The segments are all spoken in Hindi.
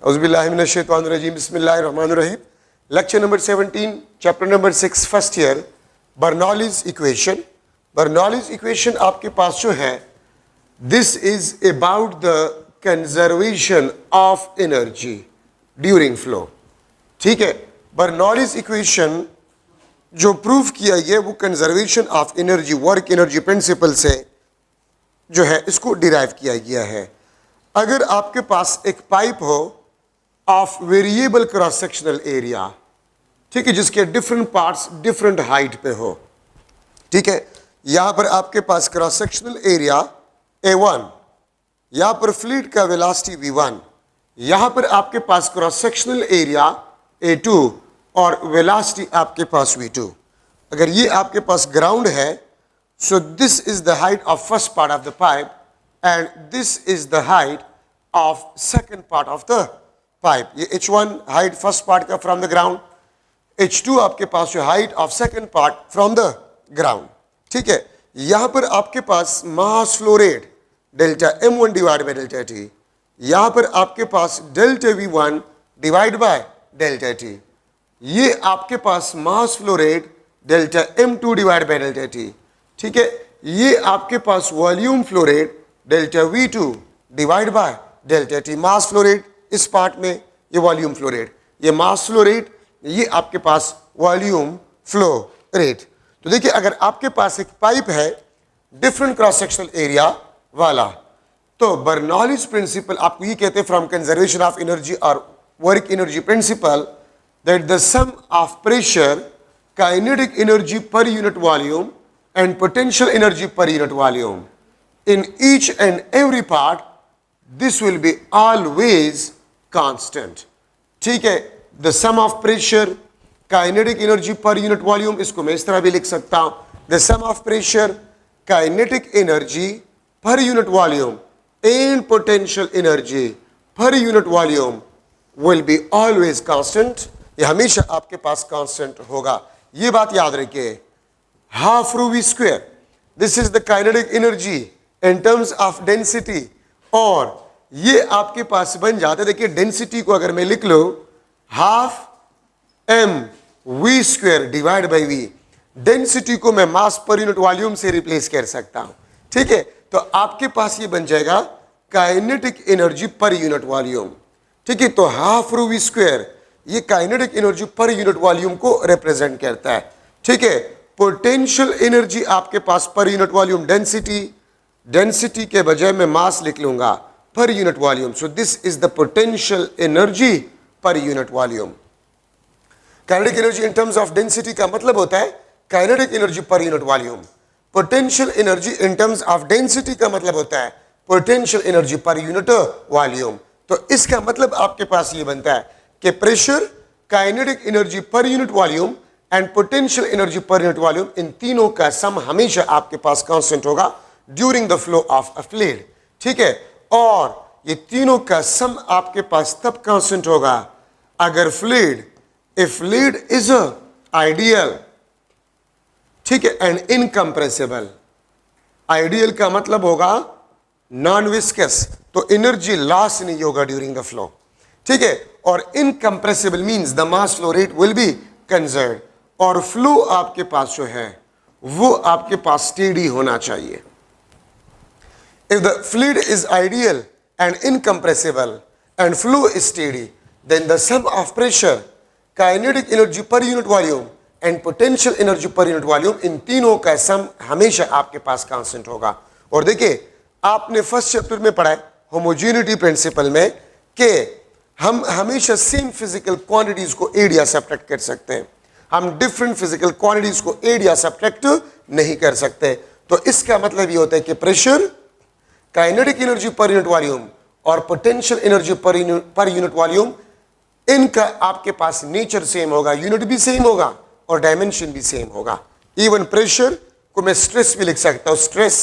औज़ुबिल्लाहिमिनश्शैतानिर्रजीम बिस्मिल्लाहिर्रहमानिर्रहीम। Lecture number 17, chapter number 6, first year, Bernoulli's equation. Bernoulli's equation आपके पास जो है, this is about the conservation of energy during flow. ठीक है, बर्नौलीज इक्वेशन जो प्रूव किया गया वो conservation of energy, work energy principal से जो है इसको डिराइव किया गया है। अगर आपके पास एक पाइप हो of variable cross sectional area, ठीक है, जिसके डिफरेंट पार्ट्स डिफरेंट हाइट पे हो, ठीक है, यहां पर आपके पास क्रॉस सेक्शनल एरिया A1, यहां पर फ्लूइड का वेलोसिटी V1, यहां पर आपके पास क्रॉस सेक्शनल एरिया A2 और वेलोसिटी आपके पास V2। अगर ये आपके पास ग्राउंड है, so this is the height of first part of the pipe and this is the height of second part of the pipe. ये H1 हाइट फर्स्ट पार्ट का फ्रॉम द ग्राउंड, H2 आपके पास जो height of second part from the ground. ठीक है, यहां पर आपके पास mass flow rate delta M1 divide by delta T, यहां पर आपके पास delta V1 divide by delta T, ये आपके पास mass flow rate delta M2 divide by delta T। ठीक है, ये आपके पास volume flow rate delta V2 divide by delta T। Mass flow rate इस पार्ट में, ये वॉल्यूम फ्लो रेट, ये मास फ्लो रेट, ये आपके पास वॉल्यूम फ्लो रेट। तो देखिए, अगर आपके पास एक पाइप है डिफरेंट क्रॉस सेक्शनल एरिया वाला, तो बर्नौलीज प्रिंसिपल आपको ये कहते हैं फ्रॉम कंजर्वेशन ऑफ एनर्जी और work energy principle that the sum of pressure, kinetic energy per unit volume and potential energy per unit volume in each and every part, this will be always constant। ठीक है, the sum of pressure, kinetic energy per unit volume, इसको मैं इस तरह भी लिख सकता हूं, the sum of pressure, kinetic energy per unit volume and potential energy per unit volume will be always constant। ये हमेशा आपके पास constant होगा। ये बात याद रखिए, half rho v square, this is the kinetic energy in terms of density, और ये आपके पास बन जाता है, देखिए डेंसिटी को अगर मैं लिख लो half m v square divide by v, density को मैं मास पर यूनिट वॉल्यूम से रिप्लेस कर सकता हूं। ठीक है, तो आपके पास ये बन जाएगा kinetic energy per unit volume. ठीक है, तो हाफ रो v स्क्वायर ये kinetic energy per unit volume को रिप्रेजेंट करता है। ठीक है, पोटेंशियल एनर्जी आपके पास पर यूनिट वॉल्यूम डेंसिटी, डेंसिटी के बजाय मैं मास लिख लूंगा per unit volume, so this is the potential energy per unit volume. Kinetic energy in terms of density का मतलब होता है kinetic energy per unit volume. Potential energy in terms of density का मतलब होता है potential energy per unit volume. तो इसका मतलब आपके पास ये बनता है कि pressure, kinetic energy per unit volume and potential energy per unit volume, इन तीनों का सम हमेशा आपके पास कांस्टेंट होगा during the flow of a fluid. ठीक है, और ये तीनों का सम आपके पास तब कांस्टेंट होगा अगर fluid, if fluid is ideal, ठीक है, एंड इनकंप्रेसिबल। आइडियल का मतलब होगा नॉन विस्कस, तो एनर्जी लॉस नहीं होगा ड्यूरिंग द फ्लो। ठीक है, और incompressible means the mass flow rate will B conserved, और फ्लो आपके पास जो है वो आपके पास स्टेडी होना चाहिए। If the fluid is ideal and incompressible and flow is steady, then the sum of pressure, kinetic energy per unit volume and potential energy per unit volume, इन तीनों का सम हमेशा आपके पास कांस्टेंट होगा। और देखिए, आपने फर्स्ट चैप्टर में पढ़ा है होमोजेनिटी प्रिंसिपल में कि हम हमेशा सेम फिजिकल क्वांटिटीज को एड या सब्ट्रैक्ट कर सकते हैं, हम डिफरेंट फिजिकल क्वांटिटीज को एड या सब्ट्रैक्ट नहीं कर सकते। तो इसका मतलब ये होता है कि pressure, kinetic energy per unit volume और potential energy per unit volume, इनका आपके पास नेचर सेम होगा, यूनिट भी सेम होगा और डायमेंशन भी सेम होगा। इवन प्रेशर को मैं स्ट्रेस भी लिख सकता हूं, stress,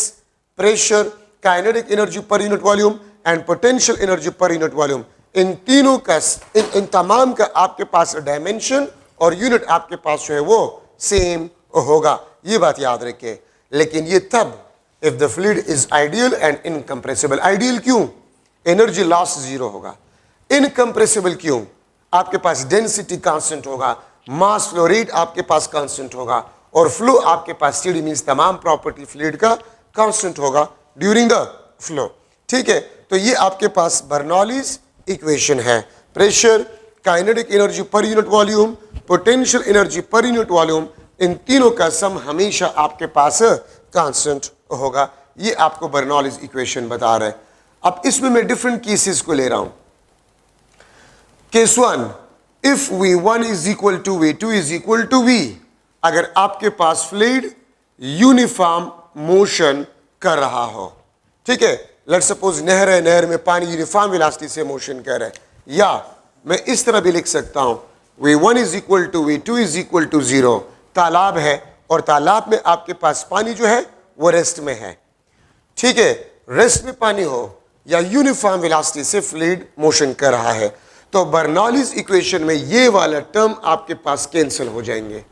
pressure, kinetic energy per unit volume and potential energy per unit volume, इन तीनों का, इन तमाम का आपके पास डायमेंशन और यूनिट आपके पास जो है वो सेम होगा। ये बात याद रखें। लेकिन ये तब if the fluid is ideal and incompressible। ideal क्यों? एनर्जी लॉस जीरो होगा। इनकम्प्रेसिबल क्यों? आपके पास डेंसिटी कांस्टेंट होगा, मास फ्लो रेट आपके पास कांस्टेंट होगा, और फ्लो आपके पास स्टेडी मींस तमाम प्रॉपर्टी फ्लूइड का कांस्टेंट होगा ड्यूरिंग द फ्लो। ठीक है, तो ये आपके पास बर्नौलीज इक्वेशन है। Pressure, kinetic energy per unit volume, potential energy per unit volume, इन तीनों का सम हमेशा आपके पास कांस्टेंट होगा। ये आपको बर्नौलीज इक्वेशन बता रहा है। अब इसमें मैं डिफरेंट केसेस को ले रहा हूं। Case 1, if V1 is equal to V2 is equal to V, अगर आपके पास फ्लूइड यूनिफॉर्म मोशन कर रहा हो, ठीक है, लेट्स सपोज नहर है, नहर में पानी यूनिफॉर्म वेलोसिटी से मोशन कर रहा है, या मैं इस तरह भी लिख सकता हूं V1 is equal to V2 is equal to 0। तालाब है और तालाब में आपके पास पानी जो है वो रेस्ट में है, ठीक है, रेस्ट में पानी हो या यूनिफॉर्म वेलोसिटी से फ्लूइड मोशन कर रहा है, तो बर्नौलीज इक्वेशन में ये वाला टर्म आपके पास कैंसिल हो जाएंगे।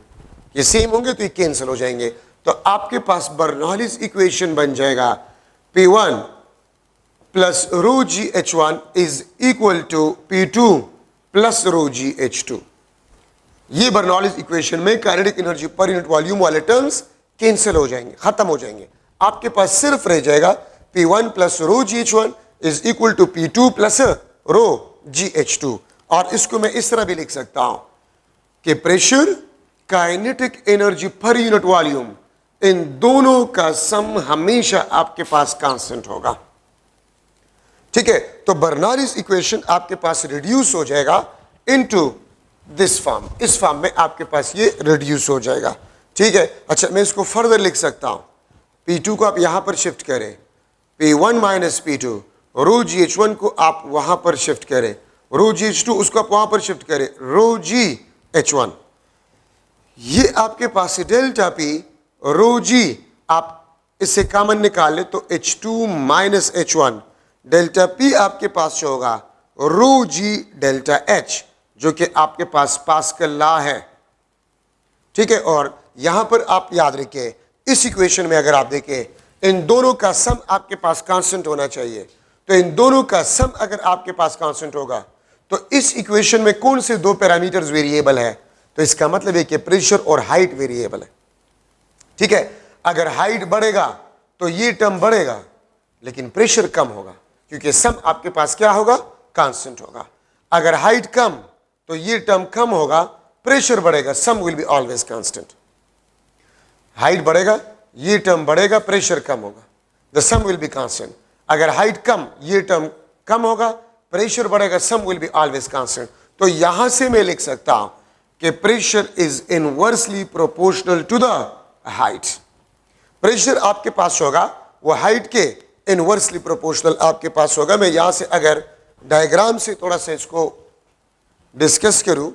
ये सेम होंगे तो ये कैंसिल हो जाएंगे, तो आपके पास बर्नौलीज इक्वेशन बन जाएगा P1 plus rho GH1 is equal to P2 plus rho GH2। ये बर्नौलीज इक्वेशन में kinetic energy per unit volume वाले टर्म्स कैंसिल हो जाएंगे, खत्म हो जाएंगे। आपके पास सिर्फ रह जाएगा P1 plus rho GH1 is equal to P2 plus rho GH2। और इसको मैं इस तरह भी लिख सकता हूं कि pressure, kinetic energy per unit volume, इन दोनों का सम हमेशा आपके पास कांस्टेंट होगा। ठीक है, तो बर्नौलीज इक्वेशन आपके पास रिड्यूस हो जाएगा इनटू दिस फॉर्म, इस फॉर्म में आपके पास ये रिड्यूस हो जाएगा। ठीक है, अच्छा मैं इसको फर्दर लिख सकता हूं, P2 को आप यहां पर शिफ्ट करें, P1 माइनस P2, रो GH1 को आप वहां पर शिफ्ट करें, रो GH2 उसको आप वहां पर शिफ्ट करें, रो GH1, ये आपके पास डेल्टा P रो G, आप इससे कॉमन निकाले तो H2 minus H1, delta P आपके पास जो होगा रो G डेल्टा H, जो कि आपके पास पास्कल लॉ है। ठीक है, और यहां पर आप याद रखिए इस इक्वेशन में अगर आप देखें इन दोनों का सम आपके पास कांस्टेंट होना चाहिए, तो इन दोनों का सम अगर आपके पास कांस्टेंट होगा तो इस इक्वेशन में कौन से दो पैरामीटर्स वेरिएबल है, तो इसका मतलब है कि प्रेशर और हाइट वेरिएबल है। ठीक है, अगर हाइट बढ़ेगा तो ये टर्म बढ़ेगा लेकिन प्रेशर कम होगा, क्योंकि सम आपके पास क्या होगा, कांस्टेंट होगा। अगर हाइट कम तो ये टर्म कम होगा, प्रेशर बढ़ेगा, sum will be always constant. Height बढ़ेगा, ये टर्म बढ़ेगा, प्रेशर कम होगा, the sum will be constant. अगर हाइट कम, ये टर्म कम होगा, प्रेशर बढ़ेगा, sum will be always constant. तो यहां से मैं लिख सकता हूं कि pressure is inversely proportional to the height. Pressure आपके पास होगा वो हाइट के इनवर्सली प्रोपोर्शनल आपके पास होगा। मैं यहां से अगर डायग्राम से थोड़ा सा इसको डिस्कस करूं,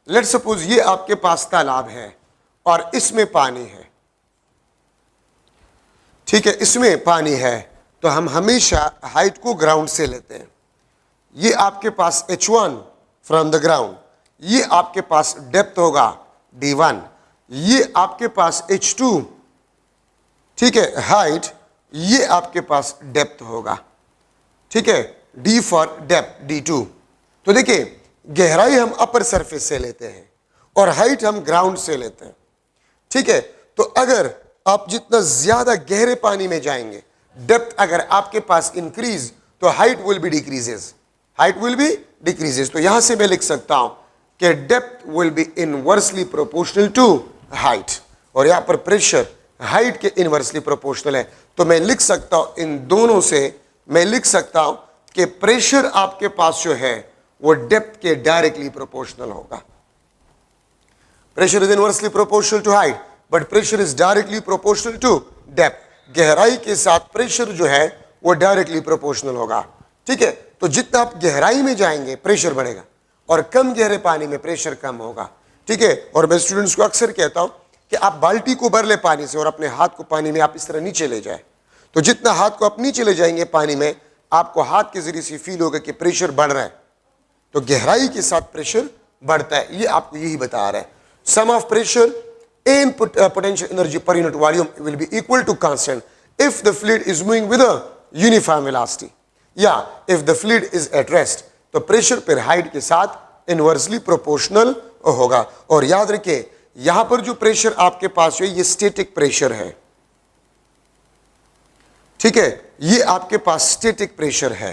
लेट्स सपोज ये आपके पास तालाब है और इसमें पानी है, ठीक है, इसमें पानी है, तो हम हमेशा हाइट को ग्राउंड से लेते हैं। ये आपके पास H1 फ्रॉम द ग्राउंड, ये आपके पास डेप्थ होगा D1, ये आपके पास H2, ठीक है, हाइट, ये आपके पास डेप्थ होगा, ठीक है, D फॉर डेप्थ D2। तो देखिए गहराई हम अपर सरफेस से लेते हैं और हाइट हम ग्राउंड से लेते हैं। ठीक है, तो अगर आप जितना ज्यादा गहरे पानी में जाएंगे, डेप्थ अगर आपके पास इंक्रीज तो height will be decreases, height will be decreases. तो यहां से मैं लिख सकता हूं कि depth will be inversely proportional to height, और यहां पर प्रेशर हाइट के इनवर्सली प्रोपोर्शनल है। तो मैं लिख सकता हूं इन दोनों से, मैं लिख सकता हूं कि प्रेशर आपके पास जो है वो डेप्थ के डायरेक्टली प्रोपोर्शनल होगा। Pressure is inversely proportional to height but pressure is directly proportional to depth. गहराई के साथ प्रेशर जो है वो डायरेक्टली प्रोपोर्शनल होगा। ठीक है, तो जितना आप गहराई में जाएंगे प्रेशर बढ़ेगा और कम गहरे पानी में प्रेशर कम होगा। ठीक है, और मैं स्टूडेंट्स को अक्सर कहता हूं कि आप बाल्टी को भर ले पानी से और अपने हाथ को पानी में आप इस तरह नीचे ले जाए, तो जितना हाथ को आप नीचे ले जाएंगे पानी में, आपको हाथ के जरिए से फील होगा कि प्रेशर बढ़ रहा है। तो गहराई के साथ प्रेशर बढ़ता है, ये आपको यही बता रहा है। Sum of pressure and potential energy per unit volume will be equal to constant if the fluid is moving with a uniform velocity, या if the fluid is at rest. तो प्रेशर फिर हाइट के साथ इनवर्सली प्रोपोर्शनल होगा। और याद रखिए यहां पर जो प्रेशर आपके पास है ये स्टैटिक प्रेशर है, ठीक है, ये आपके पास स्टैटिक प्रेशर है,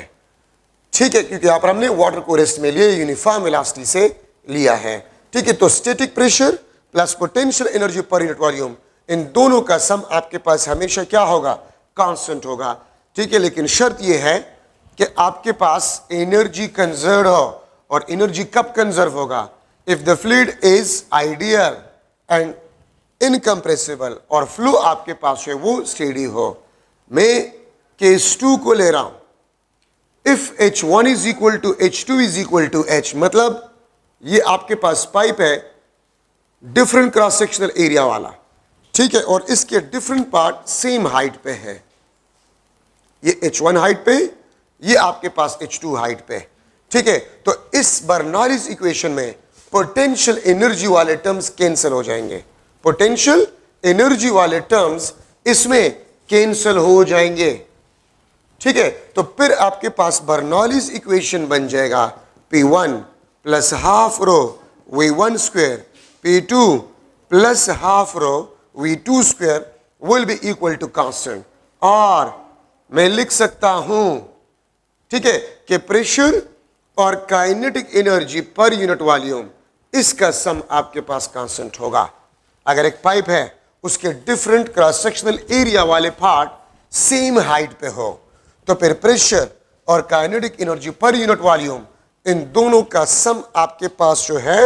ठीक है, क्योंकि यहां पर हमने वाटर को रेस्ट में लिए यूनिफॉर्म वेलोसिटी से लिया है, ठीक है। तो static pressure plus potential energy per unit volume, इन दोनों का सम आपके पास हमेशा क्या होगा, कांस्टेंट होगा, ठीक है। लेकिन शर्त यह है कि आपके पास एनर्जी कंजर्व हो, और एनर्जी कब कंजर्व होगा, if the fluid is ideal and incompressible, और फ्लो आपके पास है वो स्टेडी हो। मैं केस 2 को ले रहा हूं, if H1 is equal to H2 is equal to H, मतलब ये आपके पास पाइप है डिफरेंट क्रॉस सेक्शनल एरिया वाला, ठीक है, और इसके डिफरेंट पार्ट सेम हाइट पे है, ये H1 हाइट पे, ये आपके पास H2 हाइट पे, ठीक है। तो इस बर्नौलीज इक्वेशन में पोटेंशियल एनर्जी वाले टर्म्स कैंसिल हो जाएंगे, पोटेंशियल एनर्जी वाले टर्म्स इसमें कैंसिल हो जाएंगे, ठीक है। तो फिर आपके पास बर्नौलीज इक्वेशन बन जाएगा P1 plus half rho V1 square, P2 plus half rho V2 square will be equal to constant. और मैं लिख सकता हूं, ठीक है, कि प्रेशर और kinetic energy per unit volume इसका सम आपके पास कांस्टेंट होगा। अगर एक पाइप है उसके डिफरेंट क्रॉस सेक्शनल एरिया वाले पार्ट सेम हाइट पे हो, तो फिर प्रेशर और kinetic energy per unit volume इन दोनों का सम आपके पास जो है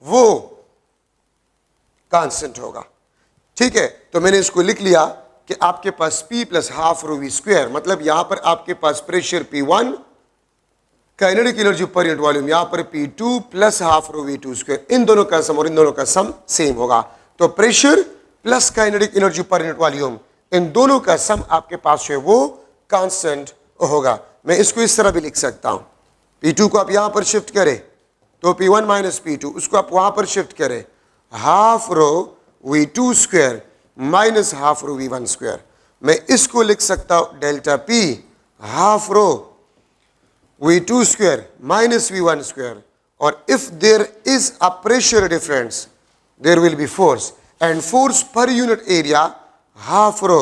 वो कांस्टेंट होगा, ठीक है। तो मैंने इसको लिख लिया कि आपके पास P plus half rho V square, मतलब यहां पर आपके पास pressure P1, kinetic energy per unit volume यहां पर P2 plus half rho V2 square, इन दोनों का सम और इन दोनों का सम सेम होगा। तो pressure plus kinetic energy per unit volume इन दोनों का सम आपके पास है वो कांस्टेंट होगा। मैं इसको इस तरह भी लिख सकता हूं, P2 को आप यहां पर शिफ्ट करें तो P1 माइनस P2, उसको आप वहां पर शिफ्ट करें, half rho V2 square minus half rho V1 square. मैं इसको लिख सकता हूं delta P half rho V2 square minus V1 square, और if there is a pressure difference there will be force, and force per unit area half rho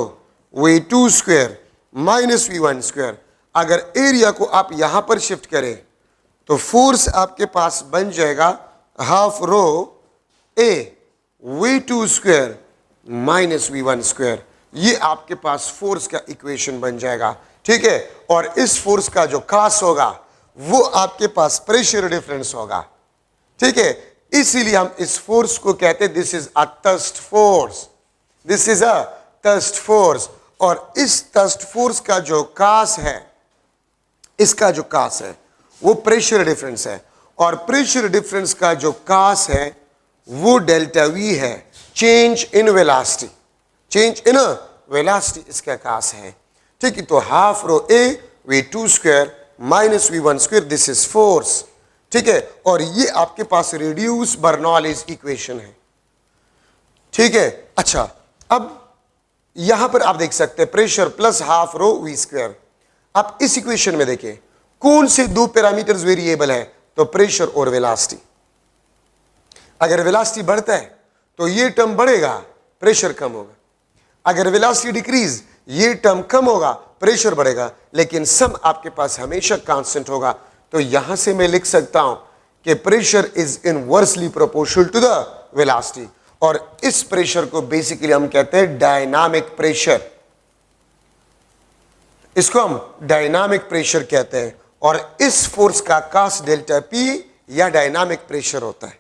V2 square minus V1 square. अगर एरिया को आप यहां पर शिफ्ट करें तो फोर्स आपके पास बन जाएगा half rho A V2 square minus V1 square. ये आपके पास फोर्स का इक्वेशन बन जाएगा, ठीक है। और इस फोर्स का जो कास होगा वो आपके पास प्रेशर डिफरेंस होगा, ठीक है। इसीलिए हम इस फोर्स को कहते हैं this is a thrust force, this is a thrust force. और इस थर्स्ट फोर्स का जो कास है, इसका जो कास है वो प्रेशर डिफरेंस है, और प्रेशर डिफरेंस का जो कास है वो डेल्टा V है, change in velocity, change in velocity इसका कास है, ठीक है। तो half rho A V2 square minus V1 square, this is force, ठीक है। और ये आपके पास रिड्यूस बर्नौलीज इक्वेशन है, ठीक है। अच्छा, अब यहां पर आप देख सकते हैं pressure plus half rho V square. आप इस इक्वेशन में देखिए कौन से दो पैरामीटर्स वेरिएबल है, तो प्रेशर और वेलोसिटी। अगर वेलोसिटी बढ़ता है तो ये टर्म बढ़ेगा, प्रेशर कम होगा। अगर वेलोसिटी डिक्रीज, ये टर्म कम होगा, प्रेशर बढ़ेगा, लेकिन सम आपके पास हमेशा कांस्टेंट होगा। तो यहां से मैं लिख सकता हूं कि pressure is inversely proportional to the velocity, और इस प्रेशर को बेसिकली हम कहते हैं डायनामिक प्रेशर, इसको हम डायनामिक प्रेशर कहते हैं। और इस फोर्स का कास डेल्टा P या डायनामिक प्रेशर होता है,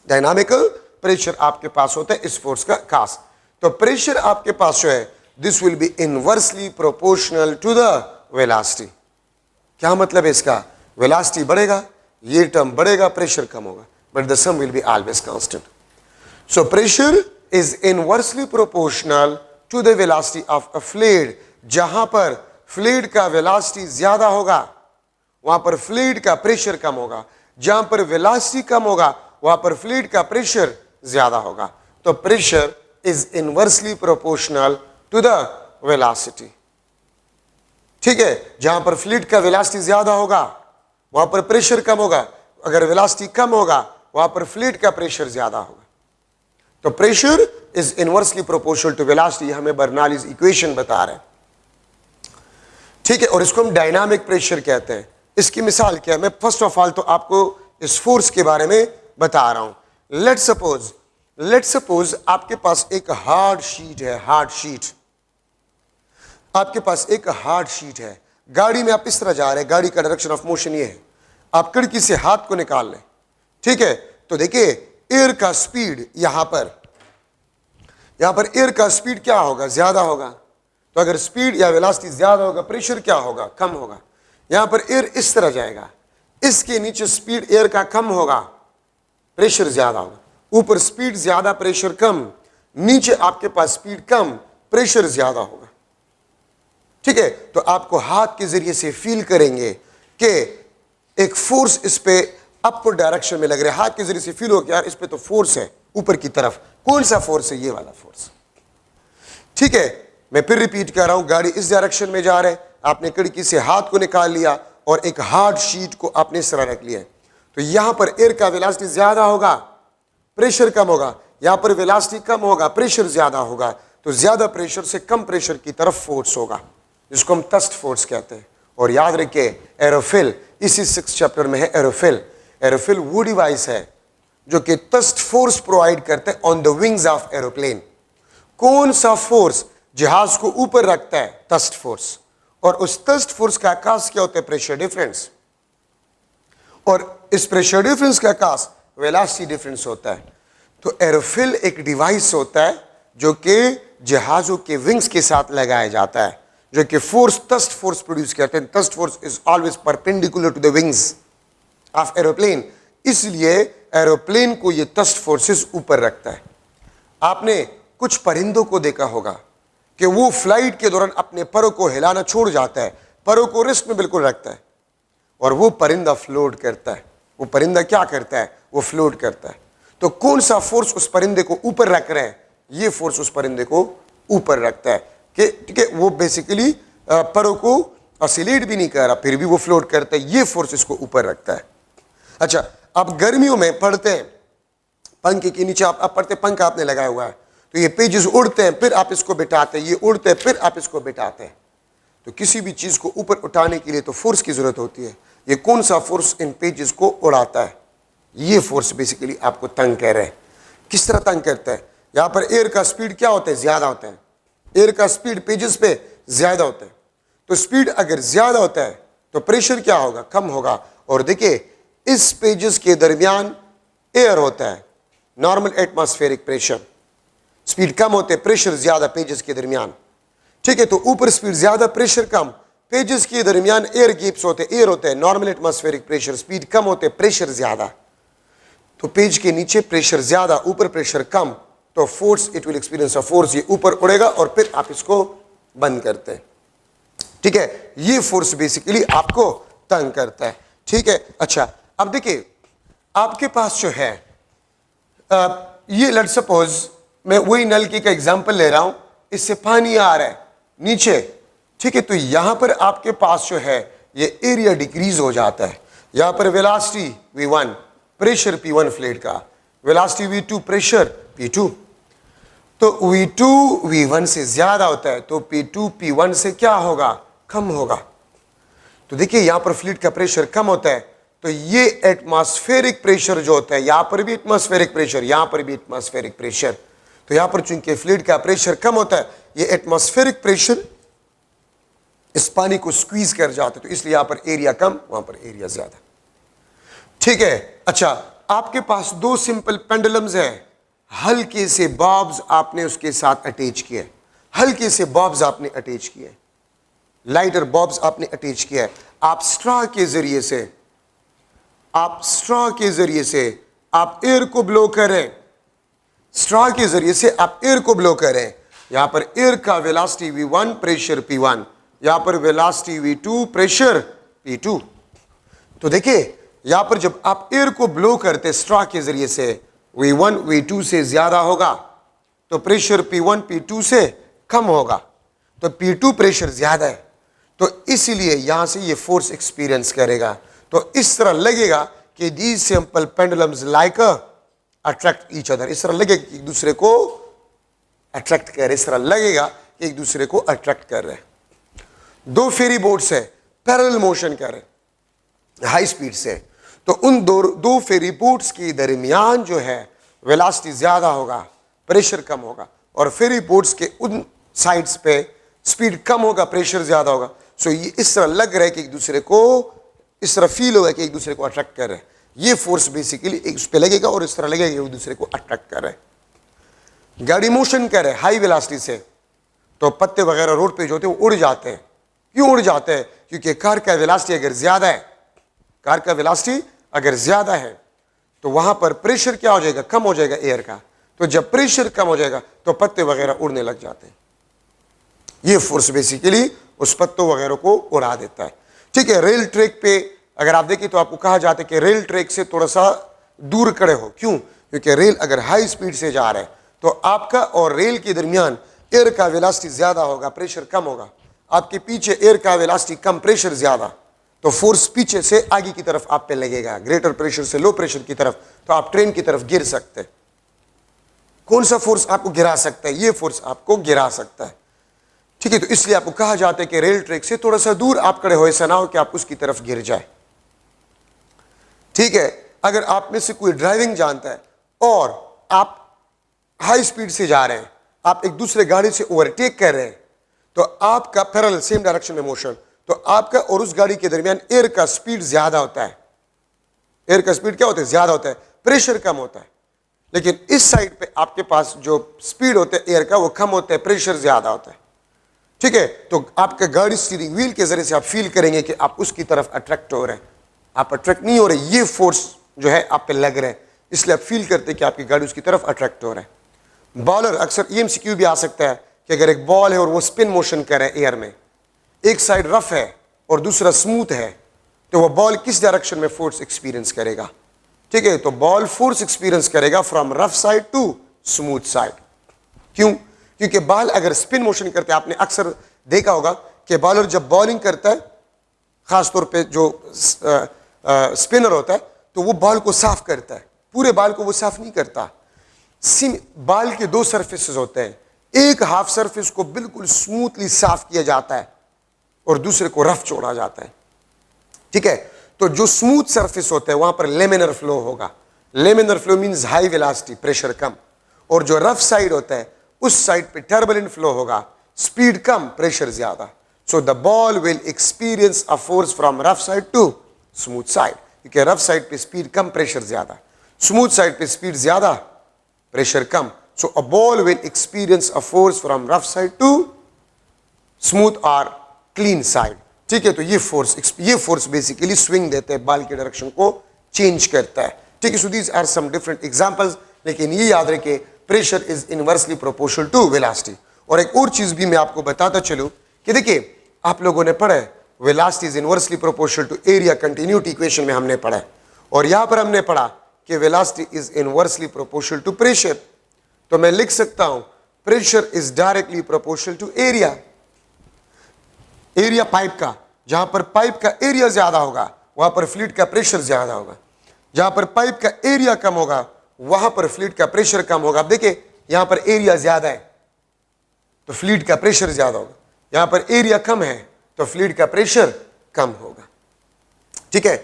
डायनामिक प्रेशर आपके पास होता है इस फोर्स का कास। तो प्रेशर आपके पास जो है this will be inversely proportional to the velocity. क्या मतलब है इसका, वेलोसिटी बढ़ेगा, ये टर्म बढ़ेगा, प्रेशर कम होगा, but the sum will be always constant. So pressure is inversely proportional to the velocity of a fluid. जहां पर फ्लूइड का वेलोसिटी ज्यादा होगा वहां पर फ्लूइड का प्रेशर कम होगा, जहां पर वेलोसिटी कम होगा वहां पर फ्लूइड का प्रेशर ज्यादा होगा। तो pressure is inversely proportional to the velocity, ठीक है। जहां पर फ्लूइड का वेलोसिटी ज्यादा होगा वहां पर प्रेशर कम होगा, अगर वेलोसिटी कम होगा वहां पर फ्लूइड का प्रेशर ज्यादा होगा। तो pressure is inversely proportional to velocity, हमें बर्नौलीज इक्वेशन बता रहे हैं, ठीक है। और इसको हम डायनामिक प्रेशर कहते हैं। इसकी मिसाल क्या है, मैं फर्स्ट ऑफ ऑल तो आपको इस फोर्स के बारे में बता रहा हूं। लेट सपोज आपके पास एक हार्ड शीट है, आपके पास एक हार्ड शीट है, गाड़ी में आप इस तरह जा रहे हैं, गाड़ी का डायरेक्शन ऑफ मोशन ये है, आप खिड़की से हाथ को निकाल लें, ठीक है। तो देखिए एयर का स्पीड यहां पर एयर का स्पीड क्या होगा, ज्यादा होगा। तो अगर स्पीड या वेलोसिटी ज्यादा होगा, प्रेशर क्या होगा, कम होगा। यहां पर एयर इस तरह जाएगा, इसके नीचे स्पीड एयर का कम होगा, प्रेशर ज्यादा होगा। ऊपर स्पीड ज्यादा, प्रेशर कम, नीचे आपके पास स्पीड कम, प्रेशर ज्यादा होगा, ठीक है। तो आपको हाथ के जरिए से फील करेंगे कि एक फोर्स इस पे अपर डायरेक्शन में लग रहा है, हाथ के जरिए से फील हो कि यार इस पे तो फोर्स है ऊपर की तरफ। कौन सा फोर्स है, ये वाला फोर्स, ठीक है। मैं फिर रिपीट कर रहा हूं, गाड़ी इस डायरेक्शन में जा रहा है, आपने खिड़की से हाथ को निकाल लिया और एक हार्ड शीट को आपने इस तरह रख लिया। तो यहां पर एयर का वेलोसिटी ज्यादा होगा, प्रेशर कम होगा, यहां पर वेलोसिटी कम होगा, प्रेशर ज्यादा होगा। तो ज्यादा प्रेशर से कम प्रेशर की तरफ फोर्स होगा, जिसको हम थ्रस्ट फोर्स कहते हैं। और याद रखिए एरोफिल इसी 6th चैप्टर में है। एरोफिल वो डिवाइस है जो कि थ्रस्ट फोर्स प्रोवाइड करते हैं on the wings of aeroplane. कौन सा फोर्स जहाज को ऊपर रखता है, थ्रस्ट फोर्स। और उस थ्रस्ट फोर्स का आकाश क्या होता है, प्रेशर डिफरेंस। और इस प्रेशर डिफरेंस का आकाश वेलोसिटी डिफरेंस होता है। तो एरोफिल एक डिवाइस होता है जो कि जहाजों के विंग्स के साथ लगाया जाता है, जो कि फोर्स, थ्रस्ट फोर्स प्रोड्यूस करते हैं। Thrust force is always perpendicular to the wings of aeroplane, इसलिए एरोप्लेन को ये थ्रस्ट फोर्सेस ऊपर रखता है। आपने कुछ परिंदों को देखा होगा कि वो फ्लाइट के दौरान अपने परों को हिलाना छोड़ जाता है, परों को रिस्ट में बिल्कुल रखता है और वो परिंदा फ्लोट करता है। वो परिंदा क्या करता है, वो फ्लोट करता है। तो कौन सा फोर्स उस परिंदे को ऊपर रख रहे हैं, ये फोर्स उस परिंदे को ऊपर रखता है कि ठीक है, वो बेसिकली परों को ऑसिलेट भी नहीं कर रहा, फिर भी वो फ्लोट करता है, ये फोर्स इसको ऊपर रखता है। अच्छा, अब गर्मियों में पढ़ते हैं, पंखे के नीचे आप पढ़ते, पंखा आपने लगाया हुआ है, तो ये पेजेस उड़ते हैं, फिर आप इसको बिठाते हैं, ये उड़ते हैं, फिर आप इसको बिठाते हैं। तो किसी भी चीज को ऊपर उठाने के लिए तो फोर्स की जरूरत होती है। ये कौन सा फोर्स इन पेजेस को उड़ाता है, ये फोर्स बेसिकली आपको तंग कर रहे हैं। किस तरह तंग करता है, यहां पर एयर का स्पीड क्या होता है, ज्यादा होता है। एयर का स्पीड पेजेस पे ज्यादा होता है। तो स्पीड अगर ज्यादा होता है तो प्रेशर क्या होगा, कम होगा। और देखिए इस पेजेस के दरमियान एयर होता है, नॉर्मल एटमॉस्फेरिक प्रेशर। स्पीड कम होते हैं, प्रेशर ज्यादा पेजेस के दरमियान, ठीक है। तो ऊपर स्पीड ज्यादा, प्रेशर कम, पेजेस के दरमियान एयर गैप्स होते हैं, एयर होते हैं, नॉर्मल एटमॉस्फेरिक प्रेशर। स्पीड कम होते हैं, प्रेशर ज्यादा। तो पेज के नीचे प्रेशर ज्यादा, ऊपर प्रेशर कम, तो force, it will experience a force, ये ऊपर उड़ेगा और फिर आप इसको बंद करते हैं, ठीक है। ये फोर्स बेसिकली आपको तंग करता है, ठीक है। अच्छा, अब देखिए आपके पास जो है ये लेट्स सपोज मैं वही नलके का एग्जांपल ले रहा हूं, इससे पानी आ रहा है नीचे, ठीक है। तो यहां पर आपके पास जो है ये एरिया डिक्रीज हो जाता है। यहां पर velocity v1, pressure p1 fluid का, वेलोसिटी v2, प्रेशर p2। तो v2 v1 से ज्यादा होता है, तो p2 p1 से क्या होगा, कम होगा। तो देखिए यहां पर फ्लूइड का प्रेशर कम होता है, तो ये एटमॉस्फेरिक प्रेशर जो होता है, यहां पर भी एटमॉस्फेरिक प्रेशर, यहां पर भी एटमॉस्फेरिक प्रेशर। तो यहां पर चूंकि फ्लूइड का प्रेशर कम होता है, ये एटमॉस्फेरिक प्रेशर इस पानी को स्क्वीज कर जाता है, तो इसलिए यहां पर एरिया कम, वहां पर एरिया ज्यादा, ठीक है। अच्छा, आपके पास दो सिंपल पेंडुलम्स हैं, हल्के से बॉब्स आपने उसके साथ अटैच किए, हल्के से बॉब्स आपने अटैच किए, लाइटर बॉब्स आपने अटैच किया है। आप स्ट्रॉ के जरिए से आप एयर को ब्लो करें, स्ट्रॉ के जरिए से आप एयर को ब्लो करें। यहां पर एयर का वेलोसिटी v1, प्रेशर p1, यहां पर वेलोसिटी v2, प्रेशर p2। तो देखिए यहां पर जब आप एयर को ब्लो करते स्ट्रॉ के जरिए से, v1 v2 से ज्यादा होगा, तो प्रेशर p1 p2 से कम होगा, तो p2 प्रेशर ज्यादा है, तो इसीलिए यहां से ये फोर्स एक्सपीरियंस करेगा। तो इस तरह लगेगा कि these simple pendulums like attract each other, इस तरह लगेगा कि एक दूसरे को अट्रैक्ट कर रहे, इस तरह लगेगा कि एक दूसरे को अट्रैक्ट कर रहे हैं। दो फेरी बोट्स है, पैरेलल मोशन कर रहे हाई स्पीड से, तो उन दो फेरी बोट्स के दरमियान जो है वेलोसिटी ज्यादा होगा, प्रेशर कम होगा, और फेरी बोट्स के उन साइड्स पे स्पीड कम होगा, प्रेशर ज्यादा होगा। सो ये इस तरह लग रहा है कि एक दूसरे को, इस तरह फील होगा कि एक दूसरे को अट्रैक्ट कर रहे हैं। ये फोर्स बेसिकली एक उस पे लगेगा और इस तरह लगेगा कि एक दूसरे को अट्रैक्ट कर रहे हैं। गाड़ी मोशन कर रहे हैं हाई वेलोसिटी से, तो पत्ते वगैरह रोड पे जो होते हैं वो उड़ जाते हैं। क्यों उड़ जाते हैं? क्योंकि कार का वेलोसिटी अगर ज्यादा है, कार का वेलोसिटी अगर ज्यादा है तो वहां पर प्रेशर क्या हो जाएगा? कम हो जाएगा एयर का। तो जब प्रेशर कम हो जाएगा तो पत्ते वगैरह उड़ने लग जाते हैं। ये फोर्स बेसिकली उस पत्तों वगैरह को उड़ा देता है। ठीक है, रेल ट्रैक पे अगर आप देखें तो आपको कहा जाता है कि रेल ट्रैक से थोड़ा सा दूर खड़े हो। क्यों? क्योंकि रेल अगर हाई स्पीड से जा रहा है तो आपका और रेल के दरमियान एयर का वेलोसिटी ज्यादा होगा, प्रेशर कम होगा। आपके पीछे एयर का वेलोसिटी कम, प्रेशर ज्यादा, तो फोर्स पीछे से आगे की तरफ आप पे लगेगा, ग्रेटर प्रेशर से लो प्रेशर की तरफ, तो आप ट्रेन की तरफ गिर सकते हैं। कौन सा फोर्स आपको गिरा सकता है? ये फोर्स आपको गिरा सकता है। ठीक है, तो इसलिए आपको कहा जाता है कि रेल ट्रैक से थोड़ा सा दूर आप खड़े हो, ऐसा ना हो कि आप उसकी तरफ गिर जाए। ठीक है, अगर आप में से कोई ड्राइविंग जानता है और आप हाई स्पीड से जा रहे हैं, आप एक दूसरे गाड़ी से ओवरटेक कर रहे हैं, तो आपका पैरेलल सेम डायरेक्शन में मोशन, तो आपका और उस गाड़ी के दरमियान एयर का स्पीड ज्यादा होता है। एयर का स्पीड क्या होता है? ज्यादा होता है, प्रेशर कम होता है। लेकिन इस साइड पे आपके पास जो स्पीड होता है एयर का वो कम होता है, प्रेशर ज्यादा होता है। ठीक है, तो आपका गाड़ी स्टीयरिंग व्हील के जरिए से आप फील करेंगे कि आप उसकी तरफ अट्रैक्ट हो रहे हैं। आप अट्रैक्ट नहीं हो रहे, ये फोर्स जो है आप पे लग रहे हैं, इसलिए आप फील करते हैं कि आपकी गाड़ी उसकी तरफ अट्रैक्ट हो रहा है। बॉलर, अक्सर एमसीक्यू भी आ सकता है कि अगर एक बॉल है और वो स्पिन मोशन कर रहा है एयर में, एक साइड रफ है और दूसरा स्मूथ है, तो वो बॉल किस डायरेक्शन में फोर्स एक्सपीरियंस करेगा? ठीक है, तो बॉल फोर्स एक्सपीरियंस करेगा from rough side to smooth side. क्यों? क्योंकि बॉल अगर स्पिन मोशन करते हैं, आपने अक्सर देखा होगा कि बॉलर जब बॉलिंग करता है, खासतौर पे जो स्पिनर होता है, तो वो बॉल को साफ करता है, पूरे बॉल को वो साफ नहीं करता। बॉल के दो सरफेसेस होते हैं, एक हाफ सरफेस को बिल्कुल स्मूथली साफ किया जाता है और दूसरे को रफ छोड़ा जाता है। ठीक है, तो जो स्मूथ सरफेस होता है वहां पर लेमिनर फ्लो होगा। Laminar flow means high velocity, pressure कम। और जो रफ साइड होता है उस साइड पे टर्बुलेंट फ्लो होगा, स्पीड कम, प्रेशर ज्यादा। So the ball will experience a force from rough side to smooth side, क्योंकि रफ साइड पे स्पीड कम, प्रेशर ज्यादा, स्मूथ साइड पे स्पीड ज्यादा, प्रेशर कम। So a ball will experience a force from rough side to smooth और क्लीन साइड। ठीक है, तो ये फोर्स बेसिकली स्विंग देते हैं, बॉल के डायरेक्शन को चेंज करता है। ठीक है, so these are some different examples, लेकिन ये याद रखें pressure is inversely proportional to velocity. और एक और चीज भी मैं आपको बताता चलूं कि देखिए, आप लोगों ने पढ़ा है velocity is inversely proportional to area, continuity equation में हमने पढ़ा है, और यहां पर हमने पढ़ा कि velocity is inversely proportional to pressure. तो मैं लिख सकता हूं pressure is directly proportional to area. Area pipe का, जहां पर पाइप का एरिया ज्यादा होगा वहां पर फ्लूइड का प्रेशर ज्यादा होगा, जहां पर पाइप का एरिया कम होगा वहां पर फ्लूइड का प्रेशर कम होगा। अब देखिए, यहां पर एरिया ज्यादा है तो फ्लूइड का प्रेशर ज्यादा होगा, यहां पर एरिया कम है तो फ्लूइड का प्रेशर कम होगा। ठीक है,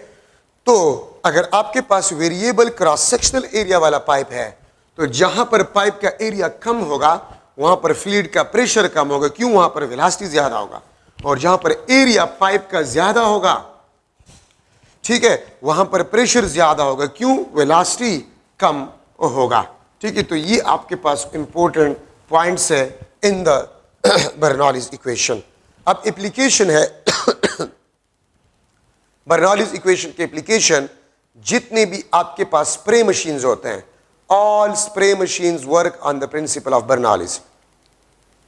तो अगर आपके पास वेरिएबल क्रॉस सेक्शनल एरिया वाला पाइप है तो जहां पर पाइप का एरिया कम होगा वहां पर फ्लूइड का प्रेशर कम होगा। क्यों? वहां पर वेलोसिटी ज्यादा होगा। और जहां पर एरिया पाइप का ज्यादा होगा, ठीक है, वहां पर प्रेशर ज्यादा होगा। क्यों? वेलोसिटी कम होगा। ठीक है, तो ये आपके पास इंपॉर्टेंट पॉइंट्स है इन द बर्नौलीज इक्वेशन। अब एप्लीकेशन है बर्नौलीज इक्वेशन के एप्लीकेशन, जितने भी आपके पास स्प्रे मशीन्स होते हैं, all spray machines work on the principle of Bernoulli's.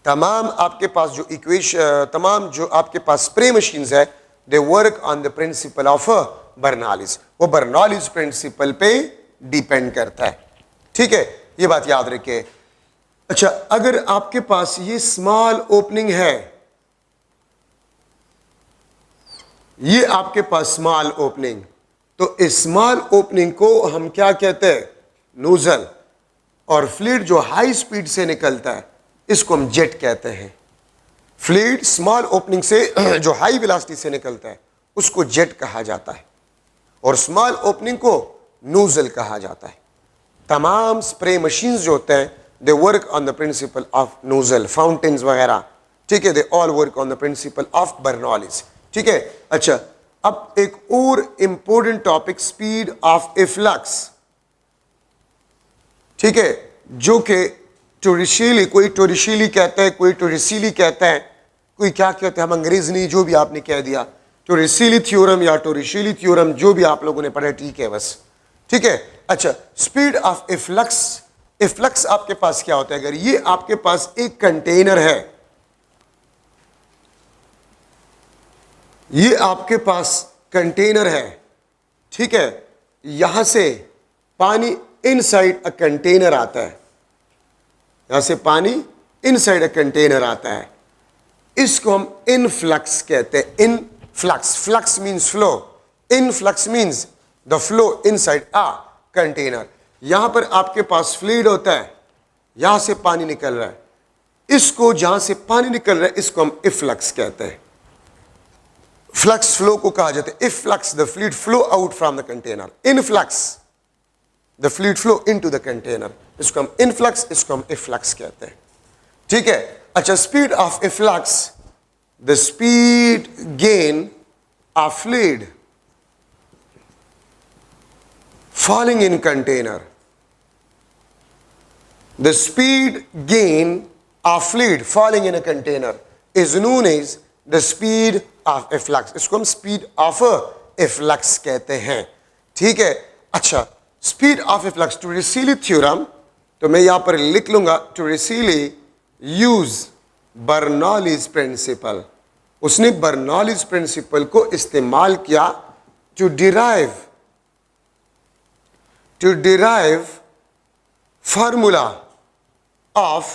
तमाम आपके पास जो तमाम जो आपके पास स्प्रे मशीन्स है, they work on the principle of Bernoulli's. वो बर्नौलीज प्रिंसिपल पे डिपेंड करता है। ठीक है, ये बात याद रखिए। अच्छा, अगर आपके पास ये स्मॉल ओपनिंग है, ये आपके पास स्मॉल ओपनिंग, तो इस स्मॉल ओपनिंग को हम क्या कहते हैं? नोजल। और फ्लूइड जो हाई स्पीड से निकलता है इसको हम जेट कहते हैं। फ्लूइड स्मॉल ओपनिंग से जो हाई वेलोसिटी से निकलता है उसको जेट कहा जाता है, और स्मॉल ओपनिंग को नोजल कहा जाता है। तमाम स्प्रे मशीन्स जो होते हैं they work on the principle of nozzle, fountains वगैरह, ठीक है, they all work on the principle of Bernoulli's, ठीक है। अच्छा, अब एक और important topic, speed of efflux, ठीक है, जो कि टोरिशीली, कोई टोरिशीली कहता है, कोई टोरिसीली कहता है, कोई क्या कहते हैं, हम अंग्रेज नहीं, जो भी आपने कह दिया, टोरिसीली थ्योरम या टोरिशीली थ्योरम, जो भी आप लोगों ने पढ़ा ठीक है बस, ठीक है। अच्छा, स्पीड ऑफ इफ्लक्स, इफ्लक्स आपके पास क्या होता है? अगर ये आपके पास एक कंटेनर है, ये आपके पास कंटेनर है, ठीक है, यहां से पानी इनसाइड अ कंटेनर आता है, यहां से पानी इनसाइड अ कंटेनर आता है, इसको हम इनफ्लक्स कहते हैं। Influx, flux means flow, influx means the flow inside a container. यहां पर आपके पास फ्लूइड होता है, यहां से पानी निकल रहा है, इसको जहां से पानी निकल रहा है इसको हम इफ्लक्स कहते हैं। फ्लक्स फ्लो को कहा जाता है efflux, the fluid flow out from the container. Influx, the fluid flow into the container, इसको हम इनफ्लक्स, इसको हम इफ्लक्स कहते हैं, ठीक है। अच्छा, speed of efflux, the speed gain of fluid falling in container, the speed gain of fluid falling in a container is known as the speed of efflux, इसको हम speed of efflux कहते हैं, ठीक है। अच्छा, speed of efflux, टोरिसीली थ्योरम, तो मैं यहां पर लिख लूंगा टोरिसीली यूज बर्नौलीज प्रिंसिपल, उसने बर्नौलीज प्रिंसिपल को इस्तेमाल किया to derive formula of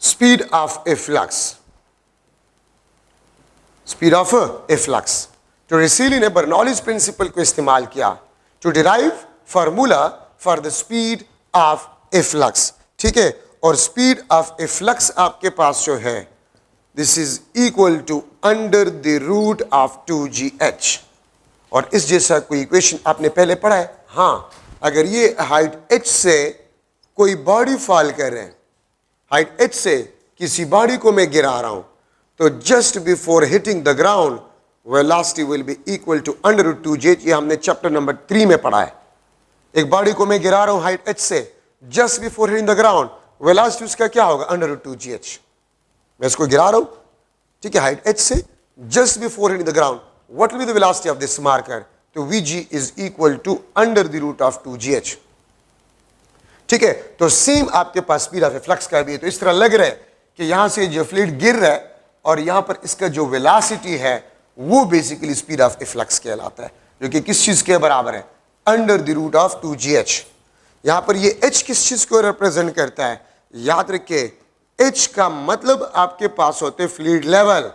speed of efflux, speed of efflux। टोरिसीली ने बर्नौलीज प्रिंसिपल को इस्तेमाल किया to derive formula for the speed of efflux, ठीक है। और speed of efflux आपके पास जो है, this is equal to under the root of 2gh, और इस जैसा कोई इक्वेशन आपने पहले पढ़ा है। हाँ, अगर ये हाइट h से कोई बॉडी फॉल कर रहे हैं, हाइट h से किसी बॉडी को मैं गिरा रहा हूं, तो just before hitting the ground velocity will be equal to under root 2gh, ये हमने चैप्टर नंबर 3 में पढ़ा है। एक बॉडी को मैं गिरा रहा हूं हाइट h से, just before hitting the ground velocity उसका क्या होगा? Under root 2gh। मैं इसको गिरा रहा हूं, ठीक है, हाइट h से, just before hitting the ground, what will be the velocity of this marker? तो Vg is equal to under the root of 2gh, ठीक है। तो सेम आपके पास स्पीड ऑफ फ्लक्स का भी है। तो इस तरह लग रहा है कि यहां से जो फ्लूइड गिर रहा है और यहां पर इसका जो वेलोसिटी है वो बेसिकली स्पीड ऑफ फ्लक्स कहलाता है, जो कि किस चीज के बराबर है? Under the root of 2gh। यहां पर ये h किस चीज को रिप्रेजेंट करता है? याद रखिए, h का मतलब आपके पास होते फ्लूइड लेवल।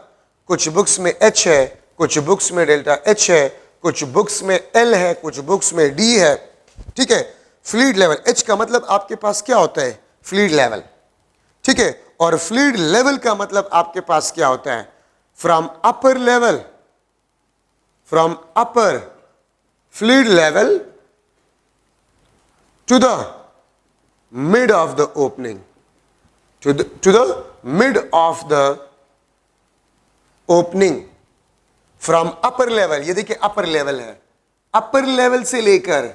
कुछ बुक्स में h है, कुछ बुक्स में डेल्टा H है, कुछ बुक्स में L है, कुछ बुक्स में D है, ठीक है। फ्लूइड लेवल, H का मतलब आपके पास क्या होता है? फ्लूइड लेवल, ठीक है। और फ्लूइड लेवल का मतलब आपके पास क्या होता है? From upper level, from upper fluid level to the mid of the opening, to the mid of the opening, from upper level, ये देखिए अपर लेवल है, अपर लेवल से लेकर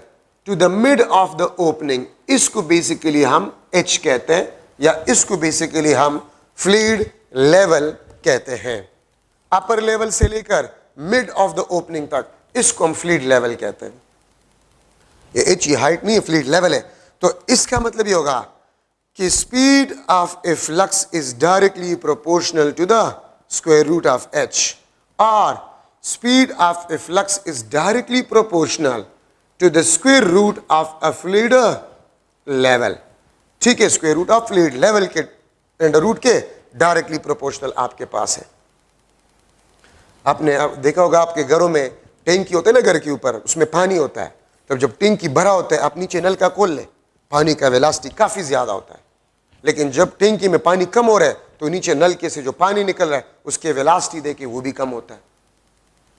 to the mid of the opening, इसको बेसिकली हम H कहते हैं, या इसको बेसिकली हम फ्लूइड लेवल कहते हैं। अपर लेवल से लेकर मिड ऑफ द ओपनिंग तक, इसको हम फ्लूइड लेवल कहते हैं। ये H ये हाइट नहीं है, फ्लूइड लेवल है। तो इसका मतलब ये होगा कि speed of A flux is directly proportional to the square root of H, और speed of a flux is directly proportional to the square root of a fluid level, ठीक है। Square root of fluid level के अंडर रूट के डायरेक्टली प्रोपोर्शनल आपके पास है। आपने देखा होगा आपके घरों में टैंकी होते हैं ना घर के ऊपर, उसमें पानी होता है। तब जब टैंकी भरा होता है आप नीचे नल का खोल लें, पानी का वेलोसिटी काफ़ी ज़्यादा होता है। लेकिन जब टैंकी में पानी कम हो रहा है तो नीचे नलके से जो पानी निकल रहा है उसके वेलोसिटी देखिए वो भी कम होता है।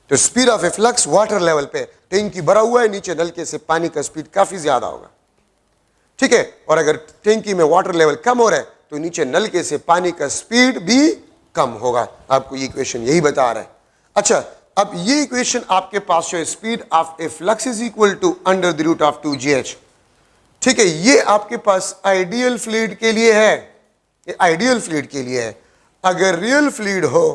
तो speed of flux water level पे, टैंकी भरा हुआ है, नीचे नलके से पानी का स्पीड काफ़ी ज़्यादा होगा, ठीक है। और अगर टैंकी में वाटर लेवल कम हो रहा है तो नीचे नलके से पानी का स्पीड भी कम होगा। आपको ये इक्वेशन यही बता रहा है। अच्छा, अब ये इक्वेशन आपके पास जो है, speed of A flux is equal to under the root of 2gh, ठीक है। ये आपके पास आइडियल फ्लूइड के लिए है, ये आइडियल फ्लूइड के लिए है। अगर रियल फ्लूइड हो,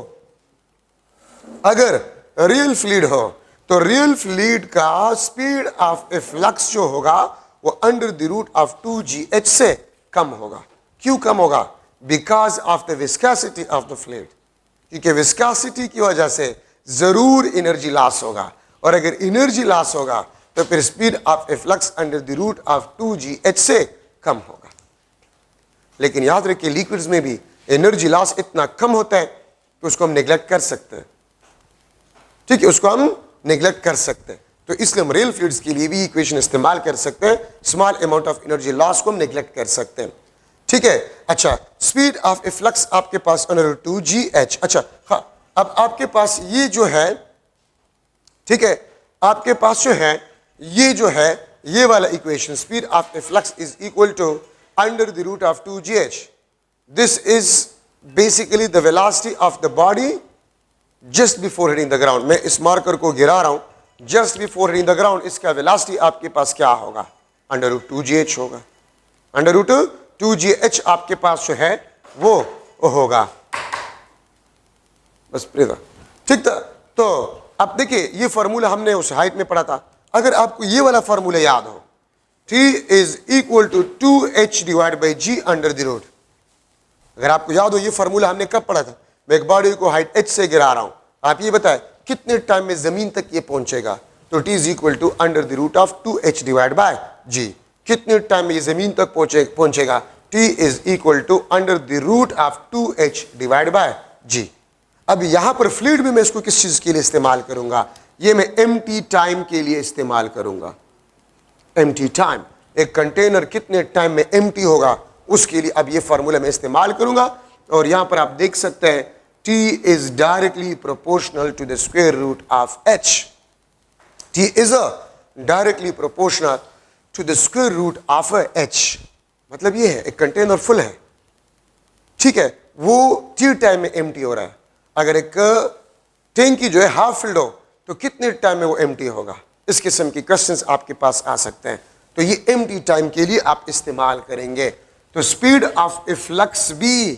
अगर रियल फ्लूइड हो तो रियल फ्लूइड का स्पीड ऑफ ए फ्लक्स जो होगा वो under the root of 2gh से कम होगा। क्यों कम होगा? Because of the viscosity of the fluid, क्योंकि विस्कोसिटी की वजह से जरूर एनर्जी लॉस होगा, और अगर एनर्जी लॉस होगा तो फिर speed of A flux under the root of 2gh से कम होगा। लेकिन याद रखिए लिक्विड्स में भी एनर्जी लॉस इतना कम होता है कि उसको हम नेग्लेक्ट कर सकते हैं, ठीक है, उसको हम नेग्लेक्ट कर सकते हैं। तो इसलिए हम रियल फ्लूइड्स के लिए भी इक्वेशन इस्तेमाल कर सकते हैं, small amount of energy loss को हम नेग्लेक्ट कर सकते हैं, ठीक है। अच्छा, स्पीड ऑफ ए फ्लक्स आपके पास अंडर 2gh। अच्छा हाँ, अब आपके पास ये जो है, ठीक है, आपके पास जो है ये वाला equation, speed of A flux is equal to under the root of 2gh। This is basically the velocity of the body just before hitting the ground. मैं इस मार्कर को गिरा रहा हूं just before hitting the ground, इसका वेलोसिटी आपके पास क्या होगा? अंडर रूट 2gh होगा। अंडर रूट 2gh आपके पास जो है वो होगा, बस प्रेदा, ठीक था। तो अब देखिए ये फार्मूला हमने उस हाइट में पढ़ा था। अगर आपको ये वाला फार्मूला याद हो, T is equal to 2h divide by g under the root, अगर आपको याद हो ये फार्मूला हमने कब पढ़ा था? मैं एक बॉडी को हाइट h से गिरा रहा हूं, आप ये बताएं कितने टाइम में जमीन तक ये पहुंचेगा? तो T is equal to under the root of 2h divide by g। कितने टाइम में ये जमीन तक पहुंचेगा? T is equal to under the root of 2h divide by g। अब यहां पर फ्लूइड में मैं इसको किस चीज के लिए इस्तेमाल करूंगा? ये मैं एम्प्टी टाइम के लिए इस्तेमाल करूंगा। एम्प्टी टाइम, एक कंटेनर कितने टाइम में एम्प्टी होगा उसके लिए अब ये फार्मूला मैं इस्तेमाल करूंगा। और यहां पर आप देख सकते हैं T is directly proportional to the square root of h। T is directly proportional to the square root of h। मतलब ये है एक कंटेनर फुल है, ठीक है, वो T टाइम में एम्प्टी हो रहा है। अगर एक टैंकी जो है हाफ फिल्ड हो तो कितने टाइम में वो एम्प्टी होगा? इस किस्म की क्वेश्चंस आपके पास आ सकते हैं। तो ये एम्प्टी टाइम के लिए आप इस्तेमाल करेंगे। तो स्पीड ऑफ ए फ्लक्स भी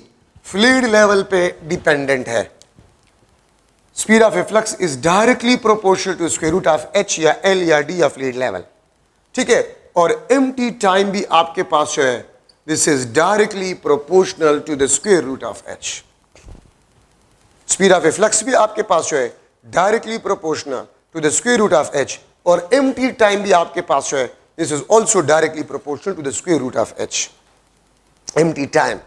फ्लूइड लेवल पे डिपेंडेंट है। Speed of A flux is directly proportional to square root of h या l या d या फ्लूइड लेवल, ठीक है। और एम्प्टी टाइम भी आपके पास जो है this is directly proportional to the square root of h। Speed of A flux भी आपके पास जो है directly proportional to the square root of h, और एम्प्टी टाइम भी आपके पास जो है this is also directly proportional to the square root of h। Empty time,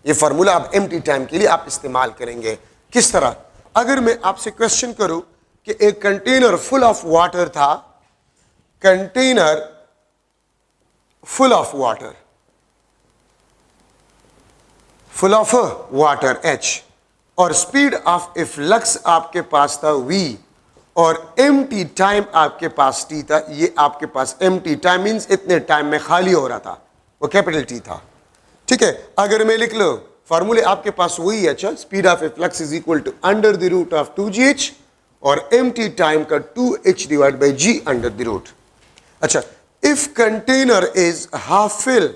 ये फार्मूला आप एम्प्टी टाइम के लिए आप इस्तेमाल करेंगे। किस तरह? अगर मैं आपसे क्वेश्चन करूं कि एक कंटेनर फुल ऑफ वाटर था, container full of water, full of water h, और स्पीड ऑफ ए फ्लक्स आपके पास था v, और एम्प्टी टाइम आपके पास t था। ये आपके पास एम्प्टी टाइम मींस इतने टाइम में खाली हो रहा था, वो कैपिटल T था, ठीक है। अगर मैं लिख लो फार्मूले आपके पास वही है। अच्छा, speed of A flux is equal to under the root of 2gh और एम्प्टी टाइम का 2h divide by g under the root. अच्छा, if container is half fill,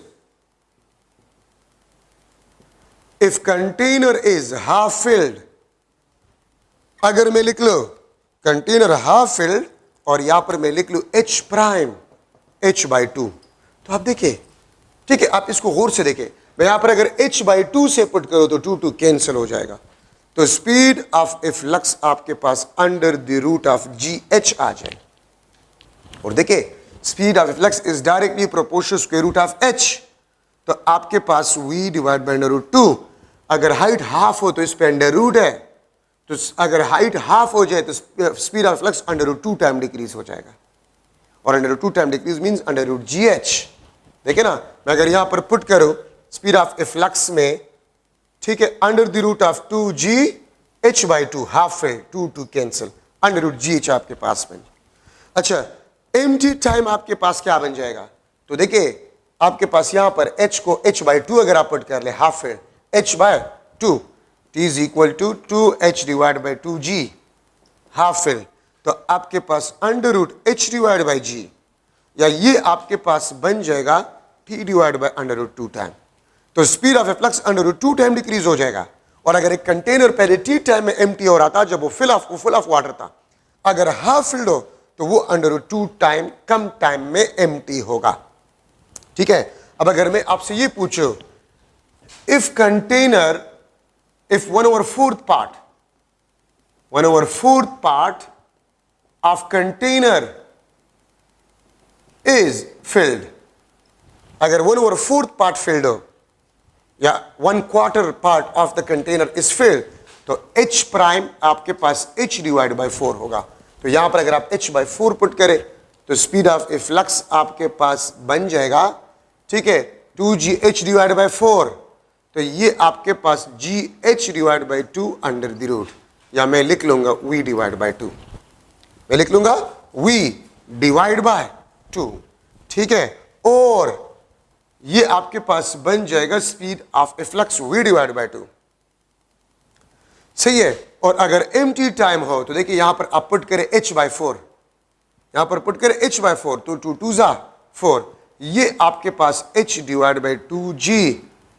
if container is half filled, अगर मैं लिख लो कंटेनर हाफ फिल्ड और यहां पर मैं लिख लूं h प्राइम h/2, तो आप देखिए, ठीक है, आप इसको गौर से देखें। मैं यहां पर अगर h/2 से पुट करो तो 2 कैंसिल हो जाएगा। तो स्पीड ऑफ ए फ्लक्स आपके पास under the root of gh आ जाए। और देखिए speed of A flux is directly proportional square root of h, तो आपके पास v divide by under root 2। अगर हाइट हाफ हो तो इस पे अंडर रूट है, तो अगर हाइट हाफ हो जाए तो speed of flux under root 2 time decrease हो जाएगा, और under root 2 time decrease means under root g h. देखिए ना, मैं अगर यहां पर पुट करूं स्पीड ऑफ ए फ्लक्स में, ठीक है, under the root of 2 g h by 2, half है 2 cancel, under root g h आपके पास बन। अच्छा, एम्प्टी टाइम आपके पास क्या बन जाएगा? तो देखिए आपके पास यहां पर h को h बाई 2 अगर आप पुट कर ले, हाफ है h by 2, t is equal to 2h divide by 2g, half fill. तो आपके पास under root h divide by g, या ये आपके पास बन जाएगा t divide by under root 2 time. तो speed of A flux under root 2 time decrease हो जाएगा। और अगर एक कंटेनर पहले t टाइम में एम्प्टी हो रहा था, जब वो फुल ऑफ वाटर था, अगर हाफ फिल्ड हो तो वो अंडर रूट 2 टाइम कम टाइम में एम्प्टी होगा। ठीक है, अब अगर मैं आपसे ये पूछूं, if container, if 1/4 part of container is filled, अगर 1/4 पार्ट फिल्ड हो या 1/4 part of the container is filled, तो h प्राइम आपके पास h डिवाइड बाई 4 होगा। तो यहां पर अगर आप h बाई 4 पुट करें तो स्पीड ऑफ ए फ्लक्स आपके पास बन जाएगा, ठीक है, 2gh डिवाइड बाई 4। तो ये आपके पास gh divide by 2 under the root, या मैं लिख लूंगा v डिवाइड बाई 2, मैं लिख लूंगा v डिवाइड बाय 2, ठीक है। और ये आपके पास बन जाएगा speed of A flux v divide by 2, सही है। और अगर एम्प्टी टाइम हो तो देखिए यहां पर आप पुट करें h बाय 4, यहां पर पुट करें h बाय 4, तो 2 2 जा 4, ये आपके पास h divide by 2g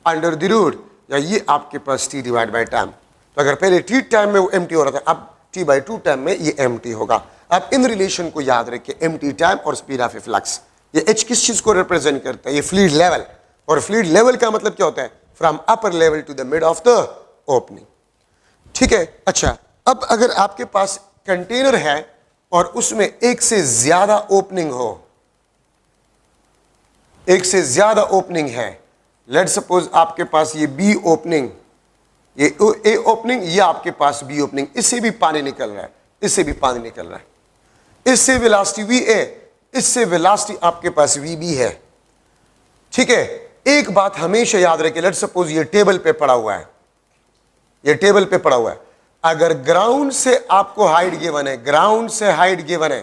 under the root, या ये आपके पास t डिवाइड बाई टाइम। तो अगर पहले t टाइम में वो एम्प्टी हो रहा था, अब t बाई 2 टाइम में ये एम्प्टी होगा। आप इन रिलेशन को याद रखिए, एम्प्टी टाइम और स्पीड ऑफ ए फ्लक्स। ये h किस चीज को रिप्रेजेंट करता है? ये फ्लूइड लेवल, और फ्लूइड लेवल का मतलब क्या होता है? From upper level to the mid of the opening, ठीक है। अच्छा, अब अगर आपके पास कंटेनर है और उसमें एक से ज्यादा ओपनिंग हो, एक से ज्यादा ओपनिंग है, लेट सपोज आपके पास ये बी ओपनिंग, ये ए ओपनिंग, ये आपके पास बी ओपनिंग, इससे भी पानी निकल रहा है, इससे भी पानी निकल रहा है, इससे वेलोसिटी वी ए, इससे वेलोसिटी आपके पास वी बी है, ठीक है। एक बात हमेशा याद रखिए, लेट सपोज ये टेबल पे पड़ा हुआ है, ये टेबल पे पड़ा हुआ है, अगर ग्राउंड से आपको हाइट गिवन है, ग्राउंड से हाइट गिवन है,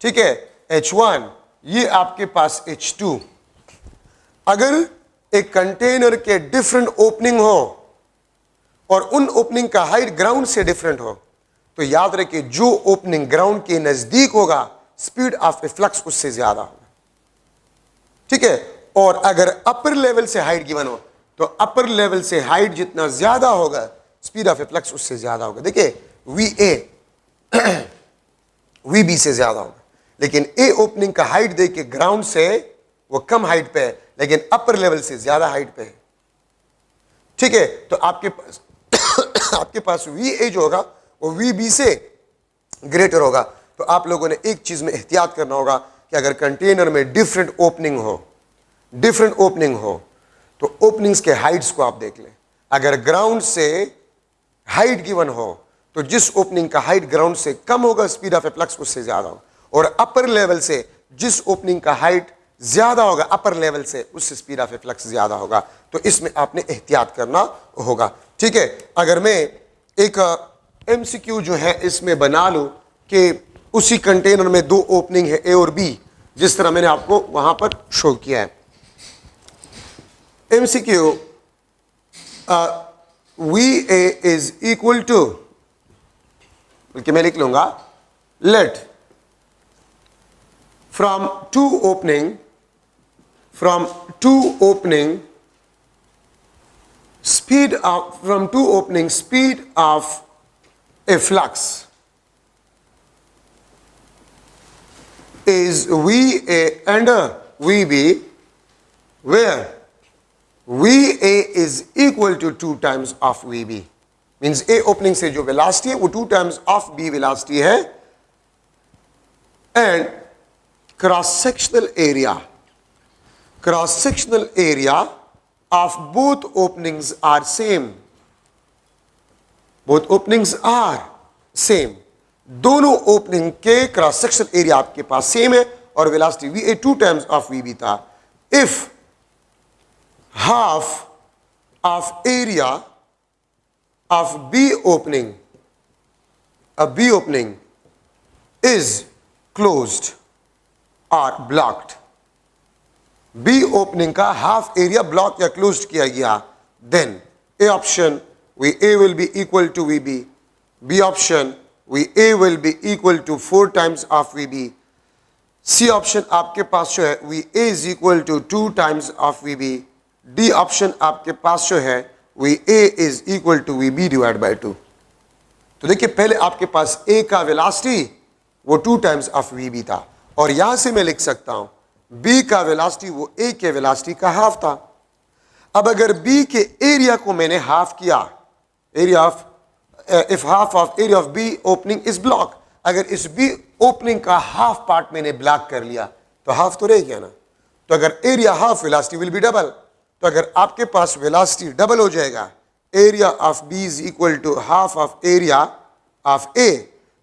ठीक है, h1, ये आपके पास h2, अगर एक कंटेनर के डिफरेंट ओपनिंग हो और उन ओपनिंग का हाइट ग्राउंड से डिफरेंट हो, तो याद रखिए जो ओपनिंग ग्राउंड के नजदीक होगा स्पीड ऑफ ए फ्लक्स उससे ज्यादा होगा, ठीक है। और अगर अपर लेवल से हाइट गिवन हो तो अपर लेवल से हाइट जितना ज्यादा होगा स्पीड ऑफ ए फ्लक्स उससे ज्यादा होगा। देखिए वी ए वी बी से ज्यादा होगा, लेकिन ए ओपनिंग का हाइट देखिए ग्राउंड से वो कम हाइट पे है, लेकिन अपर लेवल से ज्यादा हाइट पे है, ठीक है। तो आपके पास आपके पास वी ए जो होगा वो वी बी से ग्रेटर होगा। तो आप लोगों ने एक चीज में एहतियात करना होगा कि अगर कंटेनर में डिफरेंट ओपनिंग हो, डिफरेंट ओपनिंग हो, तो ओपनिंग्स के हाइट्स को आप देख लें। अगर ग्राउंड से हाइट गिवन हो तो जिस ओपनिंग का हाइट ग्राउंड से कम होगा स्पीड ऑफ ए फ्लक्स उससे ज्यादा होगा, और अपर लेवल से जिस ओपनिंग का हाइट ज्यादा होगा अपर लेवल से उससे स्पीड ऑफ ए फ्लक्स ज्यादा होगा। तो इसमें आपने एहतियात करना होगा, ठीक है। अगर मैं एक एमसीक्यू जो है इसमें बना लूं कि उसी कंटेनर में दो ओपनिंग है ए और बी, जिस तरह मैंने आपको वहां पर शो किया है। MCQ V A is equal to, बल्कि मैं लिख लूंगा, let from to opening speed of a flux is VA and VB, where VA is equal to 2 times of VB, means A opening से जो velocity है वो 2 times of B velocity है, and cross sectional area of both openings are same, both openings are same, दोनों ओपनिंग के क्रॉस सेक्शनल एरिया आपके पास सेम है और velocity V A 2 times of V B था। If half of area of B opening, a B opening is closed or blocked, B opening का half area block या closed किया गया, then A option VA will be equal to VB, B option VA will be equal to 4 times of VB, C option आपके पास जो है VA is equal to 2 times of VB, D option आपके पास जो है VA is equal to VB divided by 2। तो देखिए पहले आपके पास A का वेलोसिटी वो 2 टाइम्स ऑफ VB था और यहां से मैं लिख सकता हूं B का वेलोसिटी वो A के वेलोसिटी का हाफ था। अब अगर B के एरिया को मैंने हाफ किया, area of if half of area of B opening is block, अगर इस B ओपनिंग का हाफ पार्ट मैंने ब्लॉक कर लिया तो हाफ तो रह गया ना। तो अगर area half velocity will be double, तो अगर आपके पास वेलोसिटी डबल हो जाएगा, area of B is equal to half of area of A,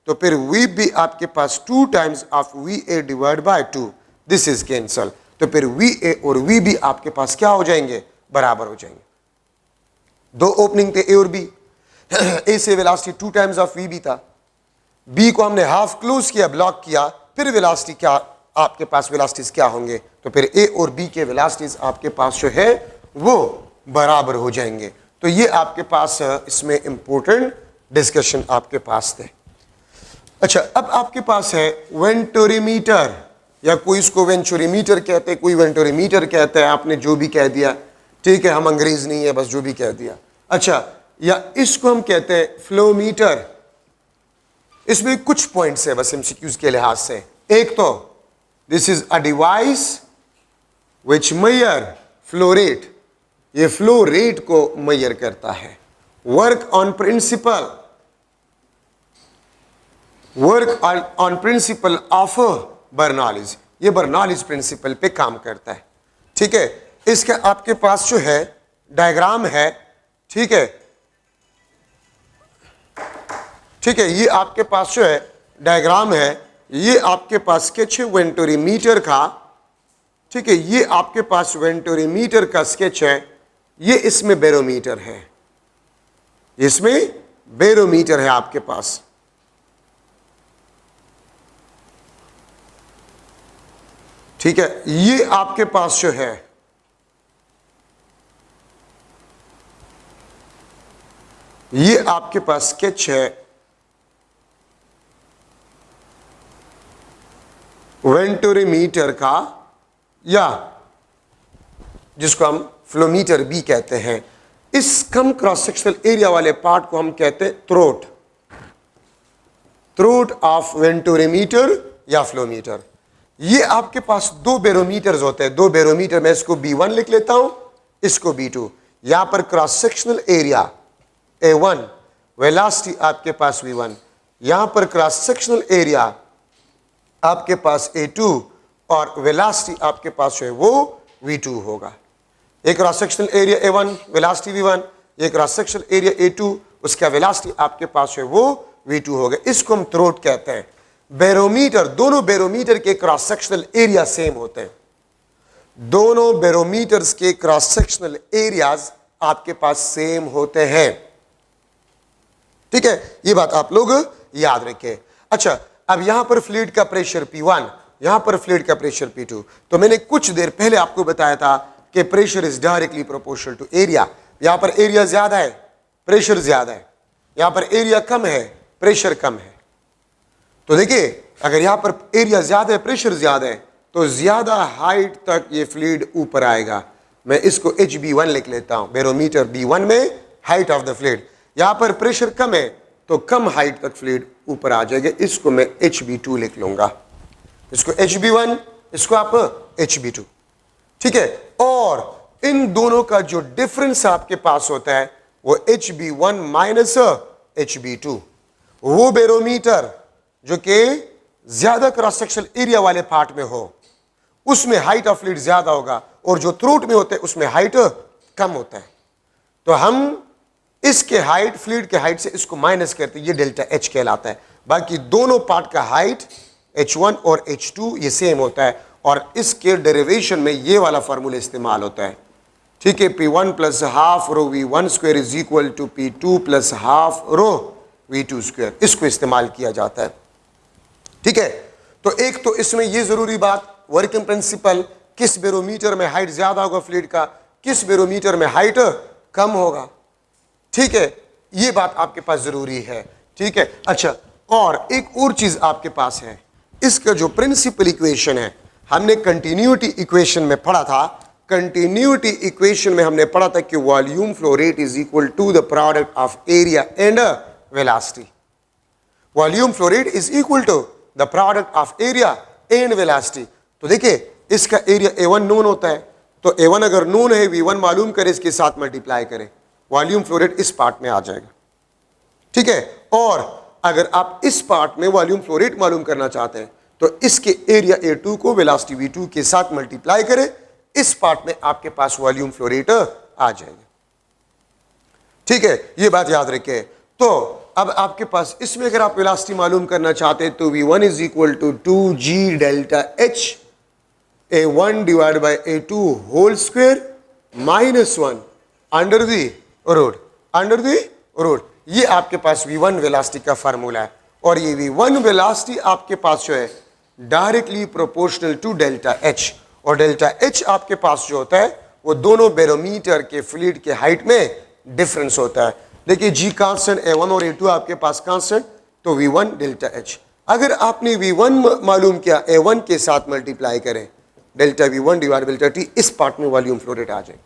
तो फिर वी बी आपके पास 2 times of V A divide by 2, this is cancel. तो फिर वी ए और वी बी आपके पास क्या हो जाएंगे, बराबर हो जाएंगे। दो ओपनिंग थे ए और बी, ए से velocity 2 times of V B था, बी को हमने हाफ क्लोज किया, ब्लॉक किया, फिर वेलोसिटी क्या आपके पास वेलोसिटीज क्या होंगे, तो फिर ए और बी के वेलोसिटीज आपके पास जो है वो बराबर हो जाएंगे। तो ये आपके पास इसमें इंपॉर्टेंट डिस्कशन आपके पास थे। अच्छा, अब आपके पास है वेंटोरीमीटर, या कोई इसको वेंचुरीमीटर कहते हैं, कोई वेंटोरीमीटर कहता है, आपने जो भी कह दिया ठीक है, हम अंग्रेज नहीं है, बस जो भी कह दिया। अच्छा, या इसको हम कहते हैं फ्लोमीटर। इसमें कुछ पॉइंट्स है बस एमसीक्यूज के लिहाज से। एक तो this is a device which measure flow rate, ये फ्लो रेट को मेजर करता है। Work on principle, work on principle of Bernoulli's, ये बर्नौलीज प्रिंसिपल पे काम करता है। ठीक है, इसका आपके पास जो है डायग्राम है, ठीक है, ठीक है, ये आपके पास जो है डायग्राम है, ये आपके पास स्केच है वेंटोरीमीटर का। ठीक है, ये आपके पास वेंटोरीमीटर का स्केच है, ये इसमें बैरोमीटर है, इसमें बैरोमीटर है आपके पास। ठीक है, ये आपके पास जो है ये आपके पास स्केच है वेंटोरीमीटर का, या जिसको हम फ्लोमीटर भी कहते हैं। इस कम क्रॉस सेक्शनल एरिया वाले पार्ट को हम कहते हैं थ्रोट, थ्रोट ऑफ वेंटोरीमीटर या फ्लोमीटर। ये आपके पास दो बैरोमीटर्स होते हैं, दो बैरोमीटर, मैं इसको B1 लिख लेता हूं, इसको B2। यहां पर cross sectional area A1, velocity आपके पास V1, यहां पर क्रॉस सेक्शनल एरिया आपके पास A2 और वेलोसिटी आपके पास जो है वो V2 होगा। एक cross sectional area A1, velocity V1, एक क्रॉस सेक्शनल एरिया A2, उसका वेलोसिटी आपके पास जो है वो V2 होगा। इसको हम थ्रोट कहते हैं। बैरोमीटर, दोनों बैरोमीटर के क्रॉस सेक्शनल एरिया सेम होते हैं, दोनों बैरोमीटर्स के क्रॉस सेक्शनल एरियाज आपके पास सेम होते हैं। ठीक है, ये बात आप लोग याद रखें। अच्छा, अब यहां पर फ्लूइड का प्रेशर P1, यहां पर फ्लूइड का प्रेशर P2। तो मैंने कुछ देर पहले आपको बताया था कि pressure is directly proportional to area. यहां पर एरिया ज्यादा है, प्रेशर ज्यादा है, यहां पर एरिया कम है, प्रेशर कम है। तो देखिए, अगर यहां पर एरिया ज्यादा है, प्रेशर ज्यादा है, तो ज्यादा हाइट तक ये फ्लूइड ऊपर आएगा। मैं इसको HB1 लिख लेता हूं, बैरोमीटर B1 में हाइट ऑफ द फ्लूइड। यहां पर प्रेशर कम है तो कम हाइट तक फ्लूइड ऊपर आ जाएगा, इसको मैं HB2 लिख लूंगा, इसको HB1, इसको आप HB2। ठीक है, और इन दोनों का जो डिफरेंस आपके पास होता है वो HB1 माइनस HB2। वो बैरोमीटर जो कि ज्यादा क्रॉस सेक्शनल एरिया वाले पार्ट में हो उसमें हाइट ऑफ फ्लूइड ज्यादा होगा, और जो थ्रोट में होते हैं उसमें हाइट कम होता है। तो हम इसके हाइट, फ्लूइड के हाइट से इसको माइनस करते ये डेल्टा एच कहलाता है। बाकी दोनों पार्ट का हाइट H1 और H2 ये सेम होता है और इसके डेरिवेशन में ये वाला फार्मूला इस्तेमाल होता है। ठीक है, P1 plus half rho V1 square is equal to P2 plus half rho V2 square, इसको इस्तेमाल किया जाता है। ठीक है, तो एक तो इसमें ये जरूरी बात, वर्किंग प्रिंसिपल, किस बैरोमीटर में हाइट ज्यादा होगा फ्लूइड का, किस बैरोमीटर में हाइट कम होगा। ठीक है, ये बात आपके पास जरूरी है। ठीक है, अच्छा, और एक और चीज आपके पास है, इसका जो प्रिंसिपल इक्वेशन है, हमने कंटिन्यूटी इक्वेशन में पढ़ा था। कंटिन्यूटी इक्वेशन में हमने पढ़ा था कि volume flow rate is equal to the product of area and velocity. Volume flow rate is equal to the product of area and velocity. तो देखिए, इसका एरिया A1 नोन होता है, तो A1 अगर नोन है, V1 मालूम करे, इसके साथ मल्टीप्लाई करें, वॉल्यूम फ्लो रेट इस पार्ट में आ जाएगा। ठीक है, और अगर आप इस पार्ट में वॉल्यूम फ्लो रेट मालूम करना चाहते हैं तो इसके एरिया A2 को वेलोसिटी V2 के साथ मल्टीप्लाई करें, इस पार्ट में आपके पास वॉल्यूम फ्लो रेट आ जाएगा। ठीक है, ये बात याद रखें। तो अब आपके पास इसमें अगर आप वेलोसिटी मालूम करना चाहते हैं तो V1 is equal to 2G delta H A1 divide by A2 whole square minus 1 under the root. ये आपके पास V1 वेलोसिटी का फार्मूला है और ये V1 वेलोसिटी आपके पास जो है directly proportional to delta H, और डेल्टा H आपके पास जो होता है वो दोनों बैरोमीटर के फ्लूइड के हाइट में डिफरेंस होता है। देखिए G कांस्टेंट, A1 और A2 आपके पास कांस्टेंट, तो V1 डेल्टा H। अगर आपने V1 मालूम किया, A1 के साथ मल्टीप्लाई करें, delta V1 divide delta T, इस पार्ट में वॉल्यूम फ्लो रेट आ जाएगी।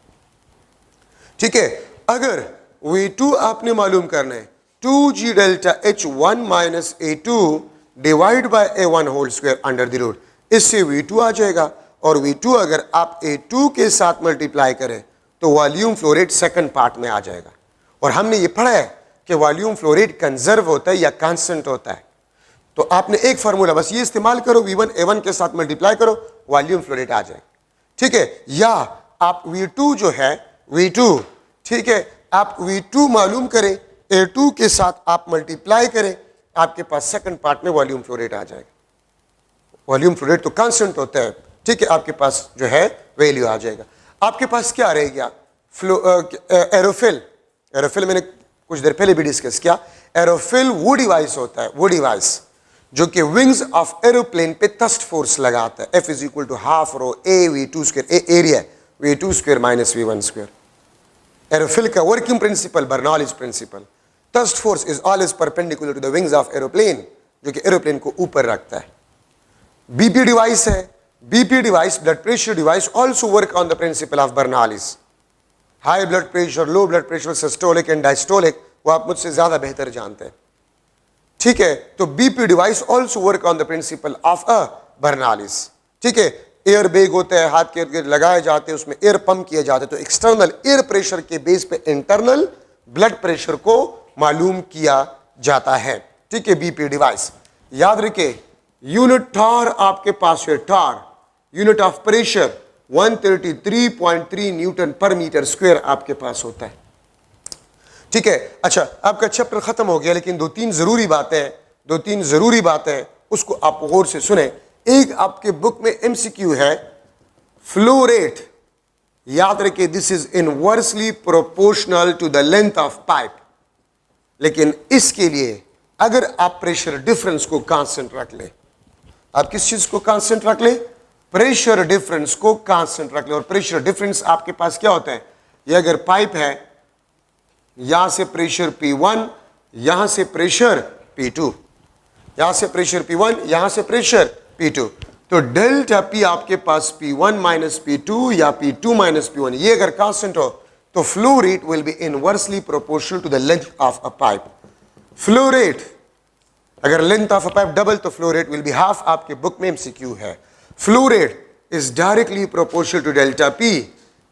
ठीक है, अगर V2 आपने मालूम करना है, 2G delta H1 minus A2 divide by A1 whole square under the root, इससे V2 आ जाएगा, और V2 अगर आप A2 के साथ मल्टीप्लाई करें तो volume flow rate second part में आ जाएगा। और हमने ये पढ़ा है कि वॉल्यूम फ्लो रेट कंजर्व होता है या कांस्टेंट होता है। तो आपने एक फार्मूला बस ये इस्तेमाल करो, V1 A1 के साथ मल्टीप्लाई करो, वॉल्यूम फ्लो रेट आ जाएगा। ठीक है, या आप V2 जो है V2, ठीक है, आप V2 मालूम करें, A2 के साथ आप मल्टीप्लाई करें, आपके पास सेकंड पार्ट में वॉल्यूम फ्लो रेट आ जाएगा। वॉल्यूम फ्लो रेट तो कांस्टेंट होता है। ठीक है, आपके पास जो है वैल्यू आ जाएगा। आपके पास क्या रह गया, एरोफिल मैंने कुछ देर पहले भी डिस्कस किया। एरोफिल वो डिवाइस होता है, वो डिवाइस जो कि विंग्स ऑफ एरोप्लेन पे थ्रस्ट फोर्स लगाता है। F is equal to half rho A V2 square, area V2 square minus V1 square. Aerofoil का working principle Bernoulli's principle, thrust force is always perpendicular to the wings of aeroplane, जो कि एरोप्लेन को ऊपर रखता है। बीपी डिवाइस है, BP device, blood pressure device, also work on the principle of Bernoulli's. High blood pressure, low blood pressure, systolic and diastolic, वो आप मुझसे ज्यादा बेहतर जानते हैं। ठीक है, तो BP device also work on the principle of a Bernoulli's. ठीक है, एयर बैग होता है, हाथ के इर्द गिर्द लगाए जाते हैं, उसमें एयर पंप किए जाते हैं, तो एक्सटर्नल एयर प्रेशर के बेस पे इंटरनल ब्लड प्रेशर को मालूम किया जाता है। ठीक है, बीपी डिवाइस याद रखिए। यूनिट टार आपके पास है, टार यूनिट ऑफ प्रेशर 133.3 न्यूटन पर मीटर स्क्वायर आपके पास होता है। ठीक है, अच्छा, आपका चैप्टर खत्म हो गया, लेकिन दो तीन जरूरी बातें उसको आप गौर से सुने। एक आपके बुक में MCQ है, फ्लो रेट, याद रखिए, this is inversely proportional to the length of pipe. लेकिन इसके लिए अगर आप प्रेशर डिफरेंस को कांस्टेंट रख ले, आप किस चीज को कांस्टेंट रख ले, प्रेशर डिफरेंस को कांस्टेंट रख ले। और प्रेशर डिफरेंस आपके पास क्या होता है, ये अगर पाइप है, यहां से प्रेशर P1, यहां से प्रेशर P2, यहां से प्रेशर P1, यहां से प्रेशर P2, तो डेल्टा P आपके पास P1 माइनस P2 या P2 माइनस P1, ये अगर कांस्टेंट हो तो flow rate will be inversely proportional to the length of a pipe. Flow rate अगर length of a pipe double तो flow rate will be half, आपके बुक में MCQ है। Flow rate is directly proportional to delta P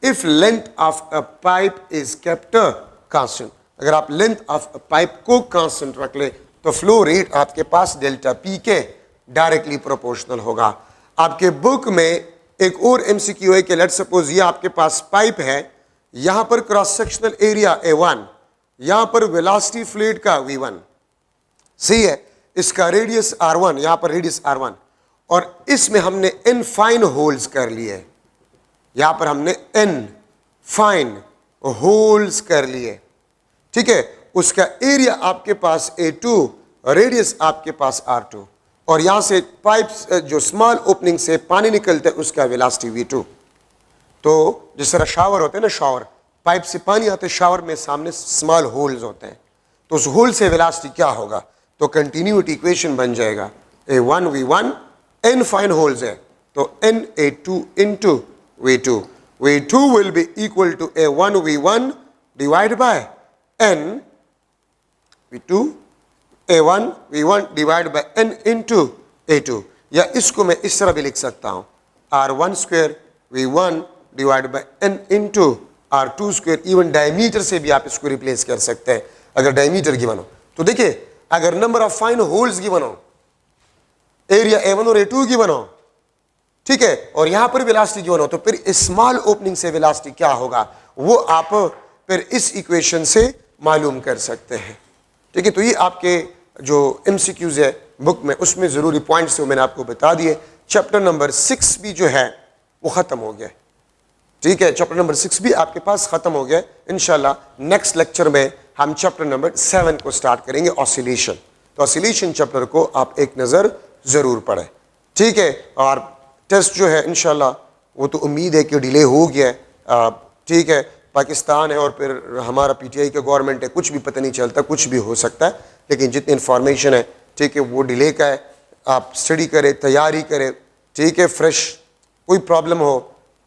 if length of a pipe is kept constant. अगर आप लेंथ ऑफ अ पाइप को कांस्टेंट रख ले तो फ्लो रेट आपके पास डेल्टा P के डायरेक्टली प्रोपोर्शनल होगा। आपके बुक में एक और MCQ है कि लेट्स सपोज ये आपके पास पाइप है, यहां पर क्रॉस सेक्शनल एरिया A1 यहां पर वेलोसिटी फ्लूइड का v1, सही है, इसका रेडियस r1, यहां पर रेडियस r1, और इसमें हमने n फाइन होल्स कर लिए, यहां पर हमने n फाइन होल्स कर लिए, ठीक है। उसका एरिया आपके पास A2, रेडियस आपके पास R2, और यहां से पाइप्स जो स्मॉल ओपनिंग से पानी निकलता है उसका वेलोसिटी V2। तो जिस तरह शावर होते हैं ना, शावर, पाइप से पानी आते, शावर में सामने स्मॉल होल्स होते हैं, तो उस होल से वेलोसिटी क्या होगा, तो कंटिन्यूटी इक्वेशन बन जाएगा A1 V1, n fine holes है तो n A2 into V2, V2 will be equal to A1 V1 divided by n V2, A1 V1 divided by n into A2, या इसको मैं इस तरह भी लिख सकता हूं R1 square V1 divided by n into R2 square, even diameter से भी आप इसको रिप्लेस कर सकते हैं अगर डायमीटर गिवन हो। तो देखिए, अगर number of fine holes given हो, एरिया A1 और A2 गिवन हो, ठीक है, और यहां पर वेलोसिटी गिवन हो, तो फिर स्मॉल ओपनिंग से वेलोसिटी क्या होगा वो आप फिर इस इक्वेशन से मालूम कर सकते हैं, ठीक है। तो ये आपके जो MCQs है बुक में, उसमें ज़रूरी पॉइंट्स मैंने आपको बता दिए। चैप्टर नंबर 6 भी जो है वो ख़त्म हो गया, ठीक है, चैप्टर नंबर 6 भी आपके पास ख़त्म हो गया। इंशाल्लाह नेक्स्ट लेक्चर में हम चैप्टर नंबर 7 को स्टार्ट करेंगे, ऑसिलेशन। तो ऑसिलेशन चैप्टर को आप एक नज़र ज़रूर पढ़ें, ठीक है। और टेस्ट जो है इंशाल्लाह वो तो उम्मीद है कि डिले हो गया है, ठीक है, पाकिस्तान है और फिर हमारा PTI का गवर्नमेंट है, कुछ भी पता नहीं चलता, कुछ भी हो सकता है, लेकिन जितनी इन्फॉर्मेशन है, ठीक है, वो डिले का है। आप स्टडी करें, तैयारी करें, ठीक है, फ्रेश, कोई प्रॉब्लम हो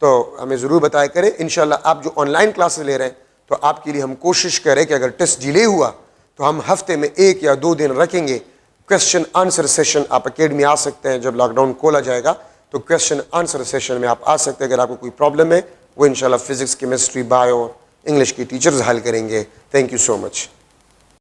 तो हमें ज़रूर बताया करें। इंशाल्लाह आप जो ऑनलाइन क्लासेस ले रहे हैं तो आपके लिए हम कोशिश करें कि अगर टेस्ट डिले हुआ तो हम हफ्ते में 1 या 2 दिन रखेंगे। क्वेश्चन आंसर सेशन आप अकेडमी आ सकते हैं, जब लॉकडाउन खोला जाएगा तो क्वेश्चन आंसर सेशन में आप आ सकते हैं। अगर आपको कोई प्रॉब्लम है वो इंशाल्लाह फिजिक्स, केमिस्ट्री, बायो, इंग्लिश की टीचर्स हल करेंगे। Thank you so much.